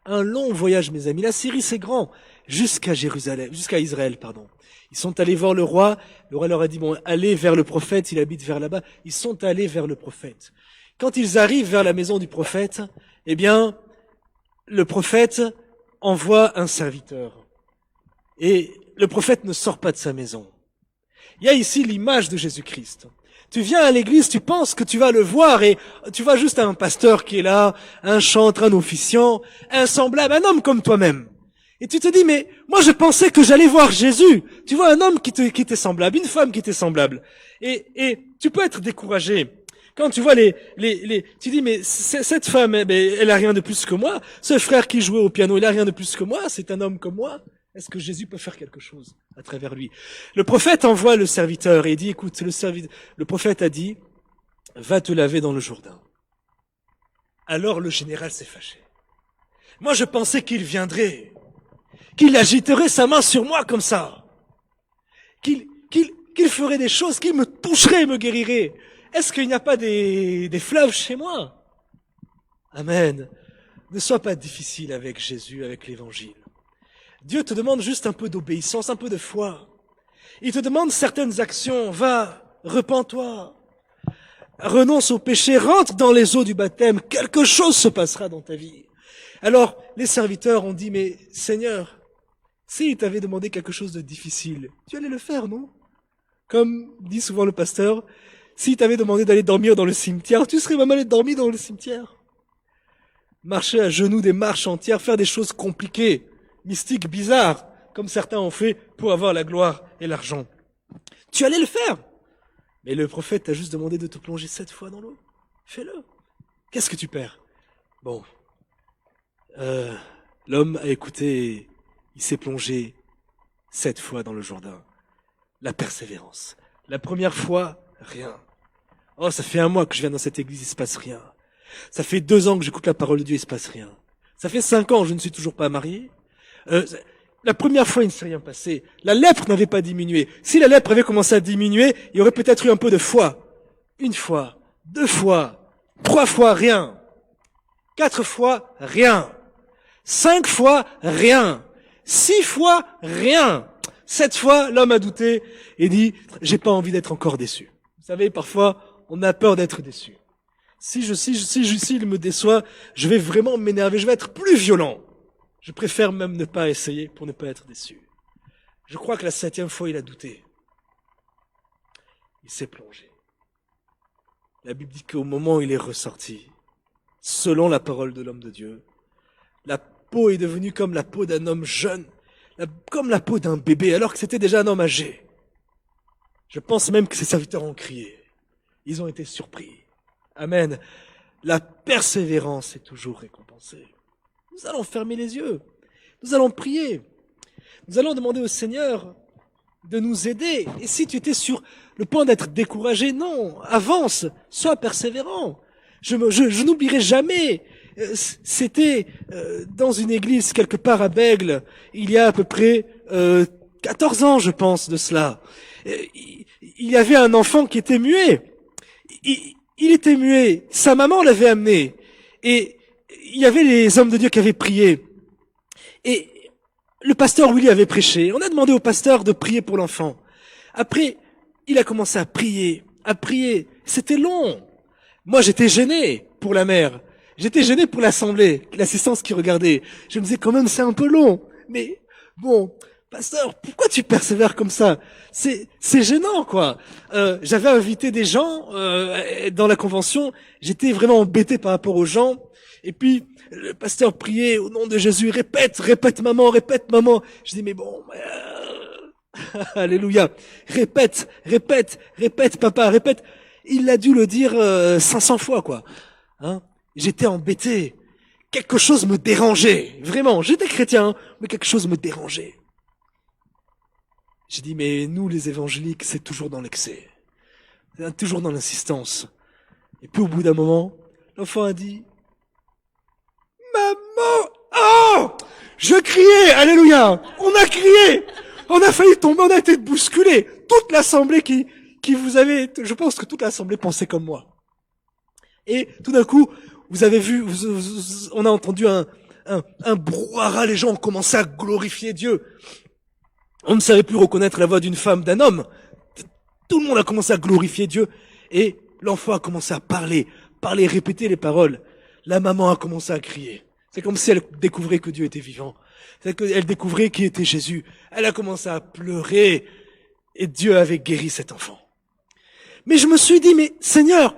Un long voyage, mes amis. La Syrie, c'est grand. Jusqu'à Israël, pardon. Ils sont allés voir le roi leur a dit, bon, allez vers le prophète, il habite vers là-bas. Ils sont allés vers le prophète. Quand ils arrivent vers la maison du prophète, eh bien, le prophète envoie un serviteur. Et le prophète ne sort pas de sa maison. Il y a ici l'image de Jésus-Christ. Tu viens à l'église, tu penses que tu vas le voir et tu vois juste un pasteur qui est là, un chantre, un officiant, un semblable, un homme comme toi-même. Et tu te dis, mais moi je pensais que j'allais voir Jésus. Tu vois un homme qui t'est semblable, une femme qui t'est semblable. Et tu peux être découragé. Quand tu vois tu dis, mais cette femme, elle a rien de plus que moi. Ce frère qui jouait au piano, il a rien de plus que moi. C'est un homme comme moi. Est-ce que Jésus peut faire quelque chose à travers lui? Le prophète envoie le serviteur et dit, écoute, le prophète a dit, va te laver dans le Jourdain. Alors le général s'est fâché. Moi je pensais qu'il viendrait, qu'il agiterait sa main sur moi comme ça, qu'il ferait des choses, qu'il me toucherait et me guérirait. Est-ce qu'il n'y a pas des fleuves chez moi? Amen. Ne sois pas difficile avec Jésus, avec l'évangile. Dieu te demande juste un peu d'obéissance, un peu de foi. Il te demande certaines actions. Va, repens-toi. Renonce au péché, rentre dans les eaux du baptême. Quelque chose se passera dans ta vie. Alors, les serviteurs ont dit, mais Seigneur, s'il t'avait demandé quelque chose de difficile, tu allais le faire, non? Comme dit souvent le pasteur, s'il t'avait demandé d'aller dormir dans le cimetière, tu serais même allé dormir dans le cimetière. Marcher à genoux des marches entières, faire des choses compliquées, mystiques, bizarres, comme certains ont fait pour avoir la gloire et l'argent. Tu allais le faire. Mais le prophète t'a juste demandé de te plonger 7 fois dans l'eau. Fais-le. Qu'est-ce que tu perds? Bon. L'homme a écouté, il s'est plongé 7 fois dans le Jourdain. La persévérance. La première fois, rien. Oh, ça fait 1 mois que je viens dans cette église, il se passe rien. Ça fait 2 ans que j'écoute la parole de Dieu, il se passe rien. Ça fait 5 ans, je ne suis toujours pas marié. La première fois, il ne s'est rien passé. La lèpre n'avait pas diminué. Si la lèpre avait commencé à diminuer, il y aurait peut-être eu un peu de foi. 1 fois, 2 fois, 3 fois, rien. 4 fois, rien. 5 fois, rien. 6 fois, rien. 7 fois, l'homme a douté et dit, j'ai pas envie d'être encore déçu. Vous savez, parfois, on a peur d'être déçu. S'il me déçoit, je vais vraiment m'énerver, je vais être plus violent. Je préfère même ne pas essayer pour ne pas être déçu. Je crois que la 7e fois, il a douté. Il s'est plongé. La Bible dit qu'au moment où il est ressorti, selon la parole de l'homme de Dieu, la peau est devenue comme la peau d'un homme jeune, comme la peau d'un bébé, alors que c'était déjà un homme âgé. Je pense même que ses serviteurs ont crié. Ils ont été surpris. Amen. La persévérance est toujours récompensée. Nous allons fermer les yeux. Nous allons prier. Nous allons demander au Seigneur de nous aider. Et si tu étais sur le point d'être découragé, non, avance, sois persévérant. Je n'oublierai jamais. C'était dans une église quelque part à Bègle, il y a à peu près 14 ans, je pense, de cela. Il y avait un enfant qui était muet. Il était muet. Sa maman l'avait amené. Et il y avait les hommes de Dieu qui avaient prié. Et le pasteur Willy avait prêché. On a demandé au pasteur de prier pour l'enfant. Après, il a commencé à prier. C'était long. Moi, j'étais gêné pour la mère. J'étais gêné pour l'assemblée, l'assistance qui regardait. Je me disais quand même, c'est un peu long. Mais bon, pasteur, pourquoi tu persévères comme ça? C'est gênant, quoi. J'avais invité des gens dans la convention. J'étais vraiment embêté par rapport aux gens. Et puis, le pasteur priait au nom de Jésus. Répète maman, répète maman. Je dis, mais bon, alléluia. Répète papa, répète. Il a dû le dire 500 fois, quoi. Hein? J'étais embêté. Quelque chose me dérangeait. Vraiment, j'étais chrétien, mais quelque chose me dérangeait. J'ai dit, mais nous, les évangéliques, c'est toujours dans l'excès. C'est toujours dans l'insistance. Et puis au bout d'un moment, l'enfant a dit, maman! Oh! Je criais, alléluia! On a crié! On a failli tomber, on a été bousculés. Toute l'assemblée qui vous avait, je pense que toute l'assemblée pensait comme moi. Et tout d'un coup, vous avez vu, on a entendu un brouhaha, les gens ont commencé à glorifier Dieu. On ne savait plus reconnaître la voix d'une femme, d'un homme. Tout le monde a commencé à glorifier Dieu. Et l'enfant a commencé à parler, répéter les paroles. La maman a commencé à crier. C'est comme si elle découvrait que Dieu était vivant. C'est qu'elle découvrait qui était Jésus. Elle a commencé à pleurer. Et Dieu avait guéri cet enfant. Mais je me suis dit, mais Seigneur,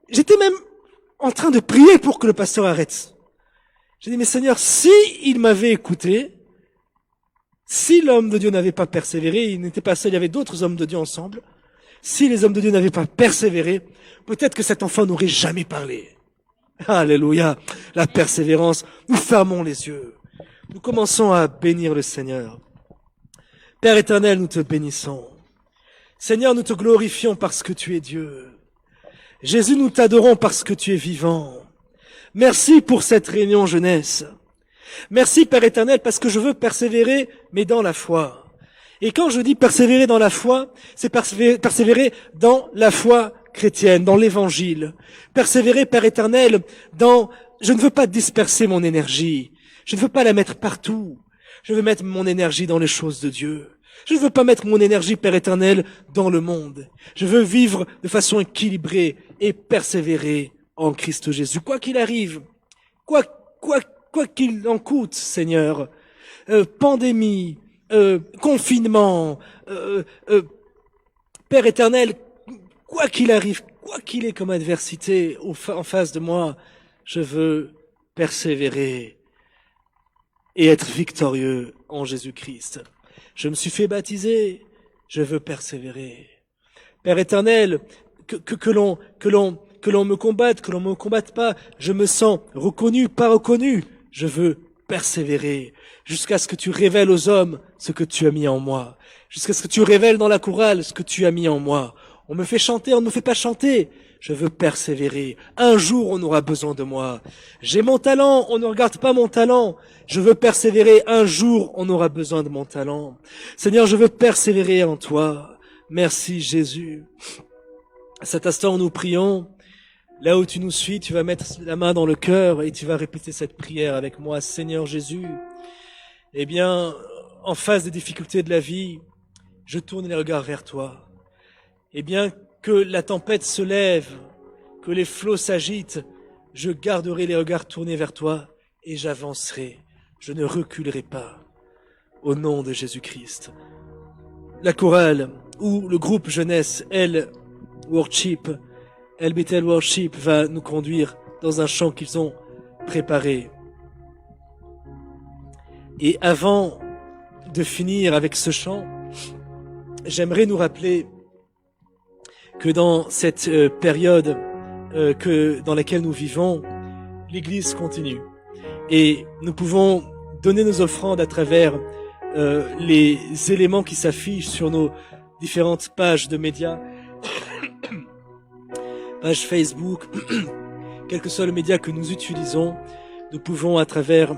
j'étais même en train de prier pour que le pasteur arrête. J'ai dit, mais Seigneur, si il m'avait écouté, si l'homme de Dieu n'avait pas persévéré, il n'était pas seul, il y avait d'autres hommes de Dieu ensemble, si les hommes de Dieu n'avaient pas persévéré, peut-être que cet enfant n'aurait jamais parlé. Alléluia, la persévérance. Nous fermons les yeux. Nous commençons à bénir le Seigneur. Père éternel, nous te bénissons. Seigneur, nous te glorifions parce que tu es Dieu. Jésus, nous t'adorons parce que tu es vivant. Merci pour cette réunion jeunesse. Merci Père éternel parce que je veux persévérer, mais dans la foi. Et quand je dis persévérer dans la foi, c'est persévérer dans la foi chrétienne, dans l'évangile. Persévérer, Père éternel, dans... Je ne veux pas disperser mon énergie. Je ne veux pas la mettre partout. Je veux mettre mon énergie dans les choses de Dieu. Je ne veux pas mettre mon énergie, Père éternel, dans le monde. Je veux vivre de façon équilibrée et persévérer en Christ Jésus. Quoi qu'il arrive, quoi qu'il en coûte, Seigneur, pandémie, confinement, Père éternel, quoi qu'il arrive, quoi qu'il ait comme adversité en face de moi, je veux persévérer et être victorieux en Jésus-Christ. Je me suis fait baptiser, je veux persévérer. Père éternel, que l'on me combatte, que l'on me combatte pas, je me sens reconnu, pas reconnu, je veux persévérer jusqu'à ce que tu révèles aux hommes ce que tu as mis en moi, jusqu'à ce que tu révèles dans la chorale ce que tu as mis en moi. On me fait chanter, on ne me fait pas chanter. Je veux persévérer. Un jour, on aura besoin de moi. J'ai mon talent, on ne regarde pas mon talent. Je veux persévérer. Un jour, on aura besoin de mon talent. Seigneur, je veux persévérer en toi. Merci, Jésus. À cet instant, nous prions. Là où tu nous suis, tu vas mettre la main dans le cœur et tu vas répéter cette prière avec moi. Seigneur Jésus, eh bien, en face des difficultés de la vie, je tourne les regards vers toi. Eh bien, que la tempête se lève, que les flots s'agitent, je garderai les regards tournés vers toi et j'avancerai. Je ne reculerai pas. Au nom de Jésus-Christ. La chorale ou le groupe jeunesse, El Bethel Worship va nous conduire dans un chant qu'ils ont préparé. Et avant de finir avec ce chant, j'aimerais nous rappeler que dans cette période dans laquelle nous vivons, l'Église continue. Et nous pouvons donner nos offrandes à travers les éléments qui s'affichent sur nos différentes pages de médias, page Facebook, quel que soit le média que nous utilisons, nous pouvons à travers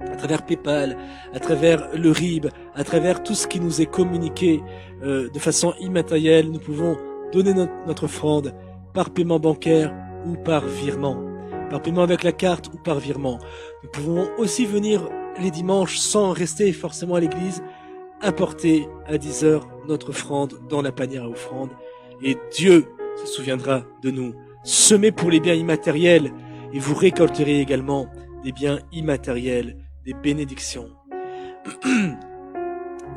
à travers PayPal, à travers le RIB, à travers tout ce qui nous est communiqué de façon immatérielle, nous pouvons donner notre offrande par paiement bancaire ou par virement, par paiement avec la carte ou par virement. Nous pouvons aussi venir les dimanches sans rester forcément à l'église, apporter à 10 heures notre offrande dans la panière à offrande et Dieu se souviendra de nous. Semez pour les biens immatériels et vous récolterez également des biens immatériels, des bénédictions.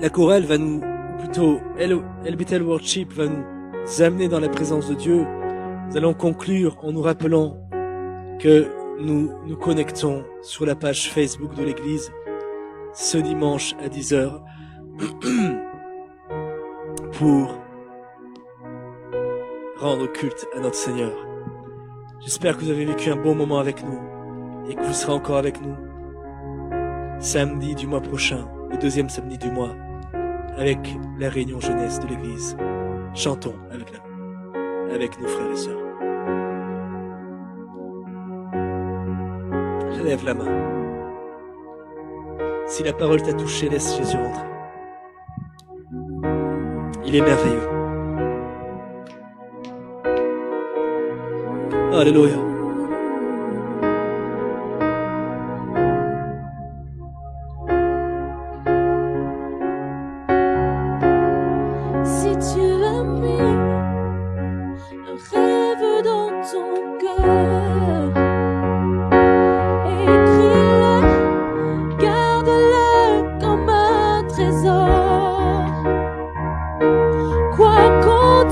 La chorale va nous, ou plutôt El Bethel Worship va nous amener dans la présence de Dieu. Nous allons conclure en nous rappelant que nous nous connectons sur la page Facebook de l'église ce dimanche à 10h pour rendre culte à notre Seigneur. J'espère que vous avez vécu un bon moment avec nous et que vous serez encore avec nous samedi du mois prochain, le deuxième samedi du mois, avec la réunion jeunesse de l'église. Chantons avec nos frères et sœurs. Je lève la main. Si la parole t'a touché, laisse Jésus rentrer. Il est merveilleux. Alléluia. Si tu as mis un rêve dans ton cœur, écris-le, garde-le comme un trésor. Quoi qu'on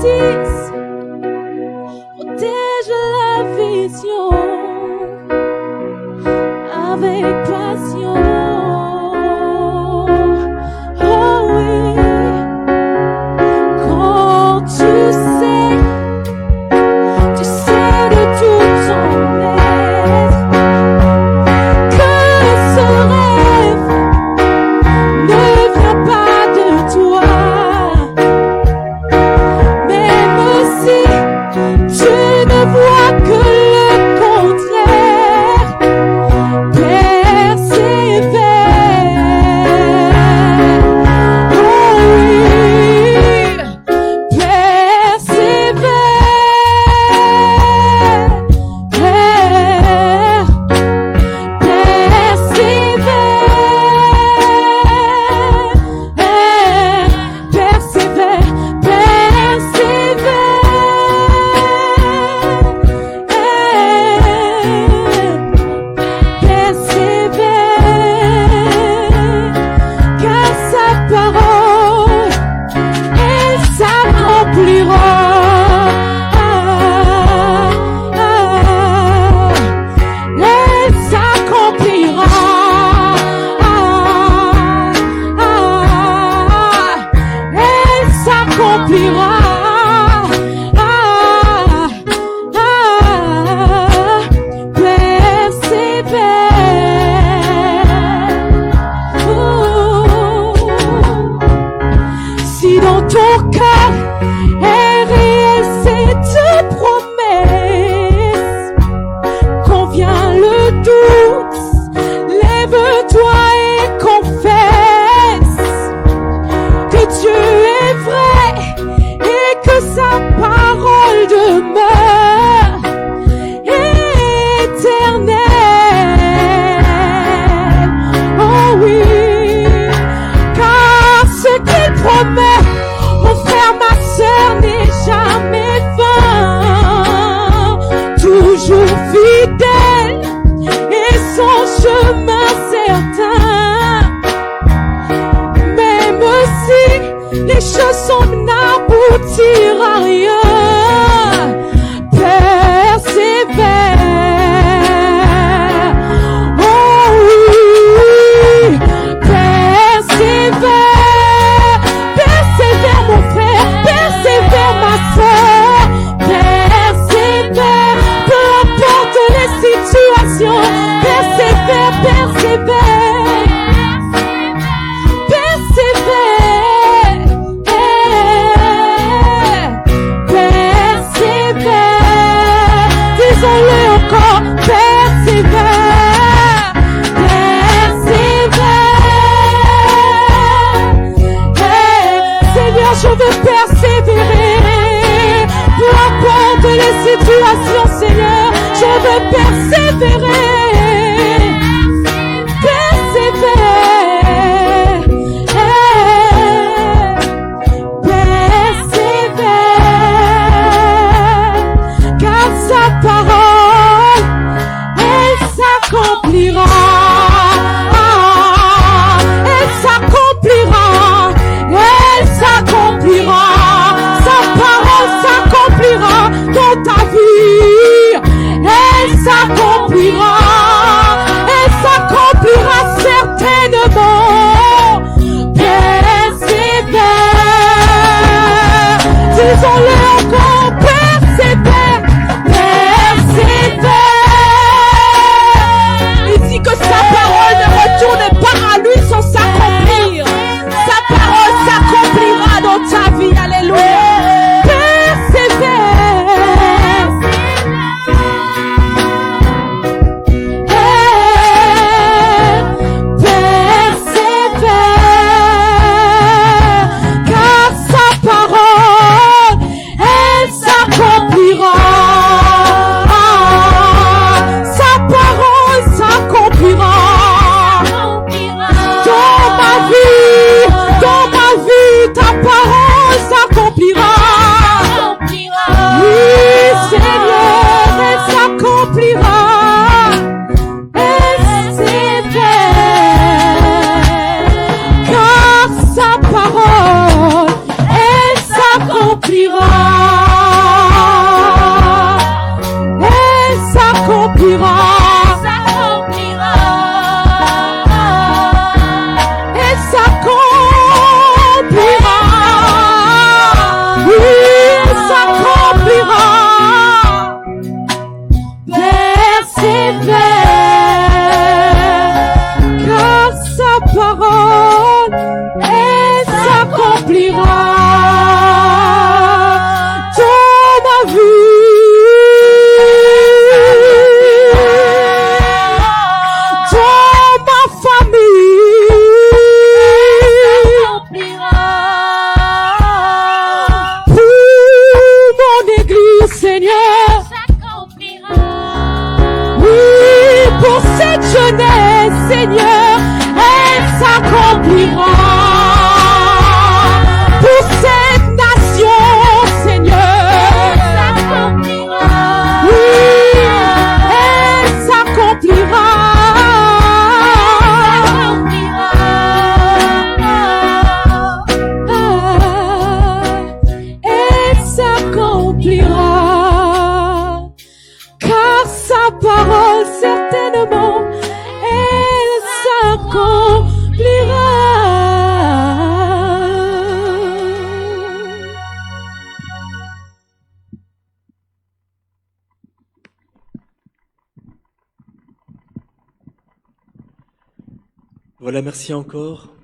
Voilà, merci encore.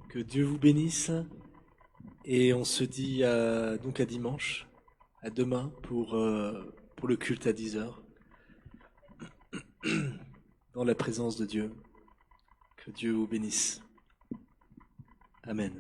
Que Dieu vous bénisse. Et on se dit donc à dimanche, à demain pour le culte à 10 heures, dans la présence de Dieu. Que Dieu vous bénisse. Amen.